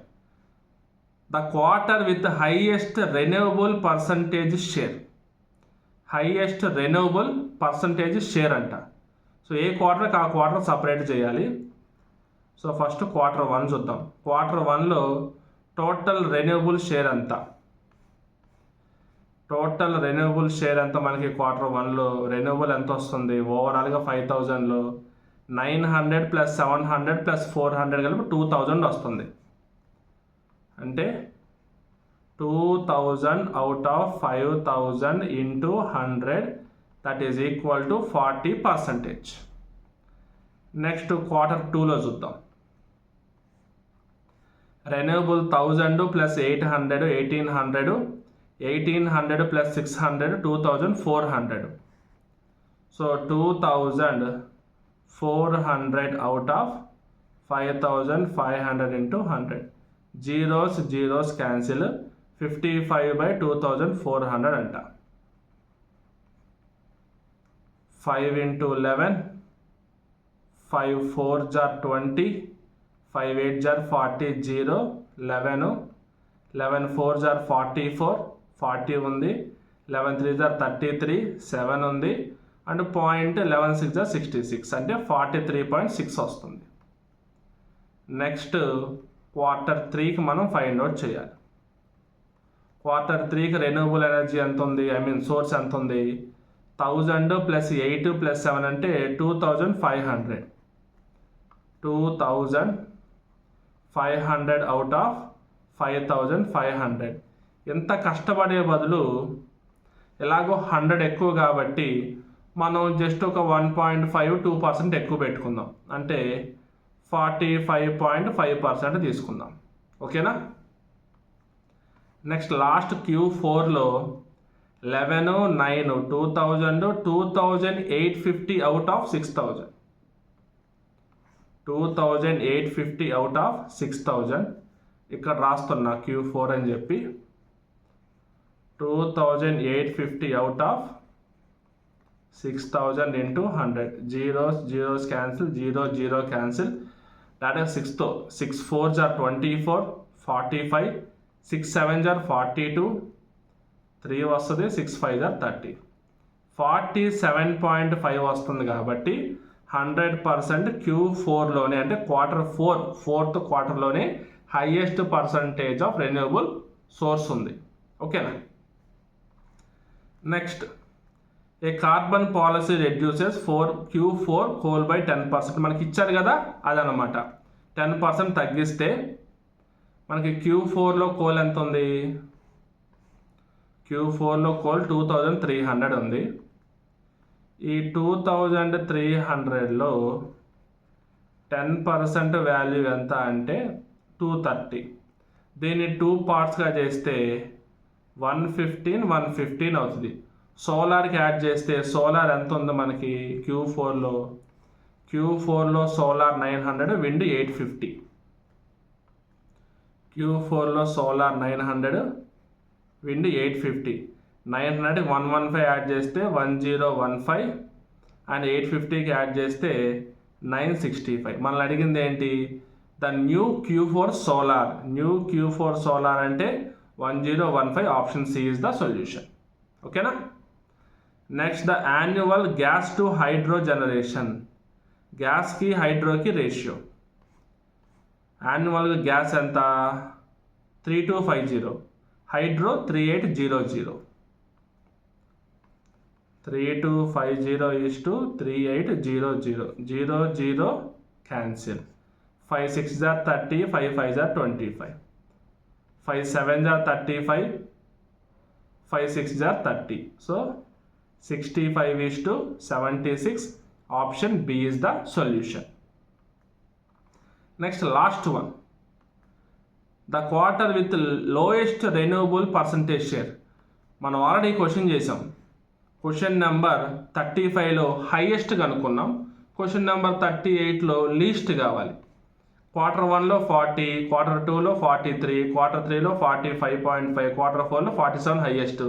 The quarter with highest renewable percentage share. Highest renewable percentage share అంట. సో ఏ క్వార్టర్కి ఆ క్వార్టర్ సపరేట్ చేయాలి. సో ఫస్ట్ క్వార్టర్ 1 చూద్దాం. క్వార్టర్ 1లో టోటల్ రెన్యూవబుల్ షేర్ అంతా. టోటల్ రెన్యూవబుల్ షేర్ అంతా మనకి క్వార్టర్ 1లో రెన్యూవబుల్ ఎంత వస్తుంది? ఓవరాల్గా 5,000లో 900 + 700 + 400 కలిపి 2,000 వస్తుంది. అంటే 2,000 out of 5,000 into 100, that is equal to 40%. Next quarter 2లో చూద్దాం. Renewable 1000 + 800, 1800. 1800 + 600, 2,400. So 2,400 out of 5,500 into 100. Zeros cancel. 55 by 2,400 అంట. 5 into 11. 5 4s are 20. 5 8s are 40. 0 11. 11 4s are 44. 40 ఉంది. 11 3s are 33. 7 ఉంది. And 11 6s are 66. అంటే 43.6 వస్తుంది. నెక్స్ట్ క్వార్టర్ 3కి మనం find out చేయాలి. క్వార్టర్ 3కి రెన్యూవబుల్ ఎనర్జీ ఎంత ఉంది? సోర్స్ ఎంత ఉంది? 1000 + 8 + 7 అంటే 2,500. 2,500 అవుట్ ఆఫ్ 5,500. ఎంత కష్టపడే బదులు ఎలాగో 100 ఎక్కువ కాబట్టి మనం జస్ట్ ఒక 1.5-2% ఎక్కువ పెట్టుకుందాం. అంటే 45.5% తీసుకుందాం. ఓకేనా. నెక్స్ట్ లాస్ట్ Q4లో 11 9 2,000 2,850 అవుట్ ఆఫ్ 6,000. 2,850 out of 6,000. ఇక్కడ రాస్తున్నా Q4 అని చెప్పి. 2,850 out of 6,000 into 100. Zeros cancel. 0 cancel. That is 6 4s are 24. 45. 6 7s are 42. 3 వస్తుంది. 6 5s are 30. 47.5 వస్తుంది కాబట్టి 100% Q4లోనే అంటే క్వార్టర్ 4th క్వార్టర్లోనే highest percentage of renewable source ఉంది. ఓకేనా. Next a carbon policy reduces Q4 coal by 10%. మనకి ఇచ్చారు కదా అదనమాట. 10% తగ్గిస్తే మనకి Q4లో కోల్ ఎంత ఉంది? Q4లో కోల్ 2300 ఉంది. ఈ 2300లో 10% వాల్యూ ఎంత అంటే 230. దీన్ని 2 పార్ట్స్గా చేస్తే 115 అవుతుంది. సోలార్కి యాడ్ చేస్తే సోలార్ ఎంత ఉంది మనకి Q4లో సోలార్ 900, విండ్ 850. Q4లో సోలార్ 900, విండ్ 850. 900కి 115 యాడ్ చేస్తే 1015 అండ్ 850కి యాడ్ చేస్తే 965. మనల్ని అడిగింది ఏంటి? ద న్యూ Q4 సోలార్ అంటే 1015. Option C is the solution. ఓకేనా? Next the annual gas to hydro generation. గ్యాస్కి హైడ్రోకి రేషియో. యాన్యువల్గా గ్యాస్ ఎంత? 3250, hydro 3800. 3250:3800. 00 cancel. 5 6 are 30, 5 5 are 25. 5 7 are 35, 5 6 are 30. So 65:76. Option B is the solution. Next, last one. The quarter with lowest renewable percentage share. మనం already question చేసాం. Question number 35లో highest కనుక్కున్నాం. Question number 38లో least కావాలి. Q1లో 40, Q2లో 43, Q3లో 45.5, Q4లో 47 highest.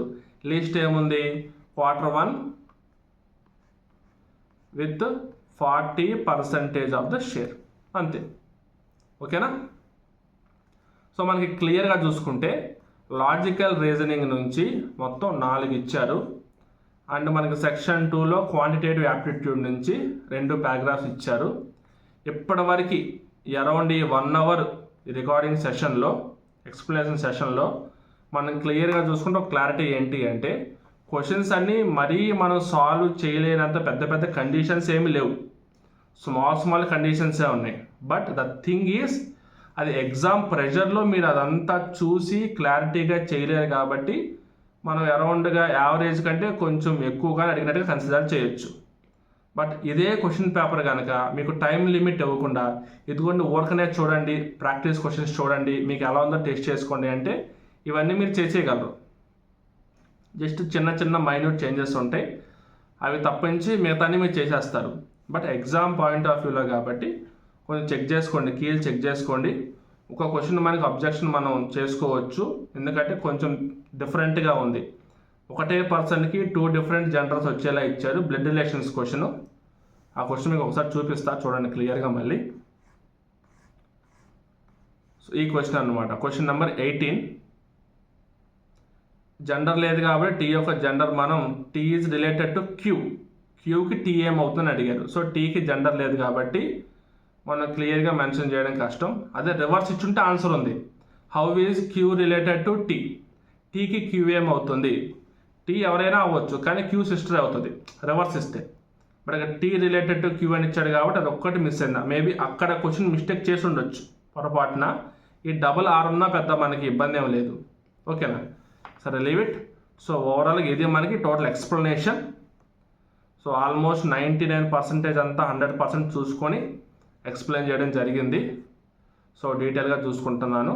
Least ఏముంది? Q1 with 40% of the share. అంతే. ఓకేనా? సో మనకి క్లియర్గా చూసుకుంటే లాజికల్ రీజనింగ్ నుంచి మొత్తం 4 ఇచ్చారు. అండ్ మనకి సెక్షన్ 2లో క్వాంటిటేటివ్ యాప్టిట్యూడ్ నుంచి 2 పారాగ్రాఫ్స్ ఇచ్చారు. ఇప్పటివరకు అరౌండ్ ఈ 1 అవర్ రికార్డింగ్ సెషన్లో, ఎక్స్ప్లెనేషన్ సెషన్లో మనం క్లియర్గా చూసుకుంటే ఒక క్లారిటీ ఏంటి అంటే క్వశ్చన్స్ అన్నీ మరీ మనం సాల్వ్ చేయలేనంత పెద్ద పెద్ద కండిషన్స్ ఏమి లేవు. స్మాల్ కండిషన్సే ఉన్నాయి. బట్ ద థింగ్ ఈజ్ అది ఎగ్జామ్ ప్రెషర్లో మీరు అదంతా చూసి క్లారిటీగా చేయలేరు కాబట్టి మనం అరౌండ్గా యావరేజ్ కంటే కొంచెం ఎక్కువగా అడిగినట్టుగా కన్సిడర్ చేయొచ్చు. బట్ ఇదే క్వశ్చన్ పేపర్ కనుక మీకు టైం లిమిట్ ఇవ్వకుండా ఇదిగోండి ఊరకనే చూడండి, ప్రాక్టీస్ క్వశ్చన్స్ చూడండి, మీకు ఎలా ఉందో టెస్ట్ చేసుకోండి అంటే ఇవన్నీ మీరు చేసేయగలరు. జస్ట్ చిన్న మైన్యూట్ చేంజెస్ ఉంటాయి, అవి తప్పించి మిగతాన్ని మీరు చేసేస్తారు. బట్ ఎగ్జామ్ పాయింట్ ఆఫ్ వ్యూలో కాబట్టి కొంచెం చెక్ చేసుకోండి, కీలు చెక్ చేసుకోండి. ఒక క్వశ్చన్ మనకి అబ్జెక్షన్ మనం చేసుకోవచ్చు, ఎందుకంటే కొంచెం డిఫరెంట్గా ఉంది. ఒకటే పర్సన్కి 2 డిఫరెంట్ జెండర్స్ వచ్చేలా ఇచ్చారు. Blood relations question. ఆ క్వశ్చన్ మీకు ఒకసారి చూపిస్తా చూడండి క్లియర్గా మళ్ళీ. సో ఈ క్వశ్చన్ అనమాట. Question number 18. జెండర్ లేదు కాబట్టి టీ యొక్క జెండర్ మనం టీ ఈజ్ రిలేటెడ్ టు క్యూకి టీ ఏమవుతుందని అడిగారు. సో టీకి జెండర్ లేదు కాబట్టి మనం క్లియర్గా మెన్షన్ చేయడం కష్టం. అదే రివర్స్ ఇచ్చుంటే ఆన్సర్ ఉంది. How is Q related to T? టీకి క్యూ ఏమవుతుంది? టీ ఎవరైనా అవ్వచ్చు కానీ క్యూ సిస్టర్ అవుతుంది రివర్స్ ఇస్తే. బట్ అక్కడ టీ రిలేటెడ్ టు క్యూ అని ఇచ్చాడు కాబట్టి అది ఒక్కటి మిస్ అయిందా? మేబీ అక్కడ క్వశ్చన్ మిస్టేక్ చేసి ఉండొచ్చు పొరపాటున. ఈ డబుల్ ఆర్ ఉన్నా పెద్ద మనకి ఇబ్బంది ఏం లేదు. ఓకేనా? సరే, లీవ్ ఇట్. సో ఓవరాల్గా ఇది మనకి టోటల్ ఎక్స్ప్లెనేషన్. సో ఆల్మోస్ట్ 99% అంతా 100% చూసుకొని ఎక్స్ప్లెయిన్ చేయడం జరిగింది. సో డీటెయిల్గా చూసుకుంటున్నాను.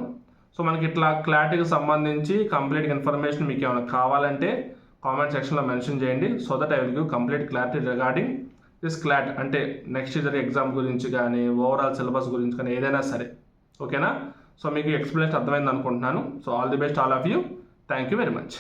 సో మనకి ఇట్లా క్లాట్కి సంబంధించి కంప్లీట్ ఇన్ఫర్మేషన్ మీకు ఏమైనా కావాలంటే కామెంట్ సెక్షన్లో మెన్షన్ చేయండి. So that I will give complete clarity regarding this clot. అంటే నెక్స్ట్ ఇయర్ ఎగ్జామ్ గురించి కానీ ఓవరాల్ సిలబస్ గురించి కానీ ఏదైనా సరే. ఓకేనా? సో మీకు ఎక్స్ప్లెనేషన్ అర్థమైంది అనుకుంటున్నాను. So all the best all of you. Thank you very much.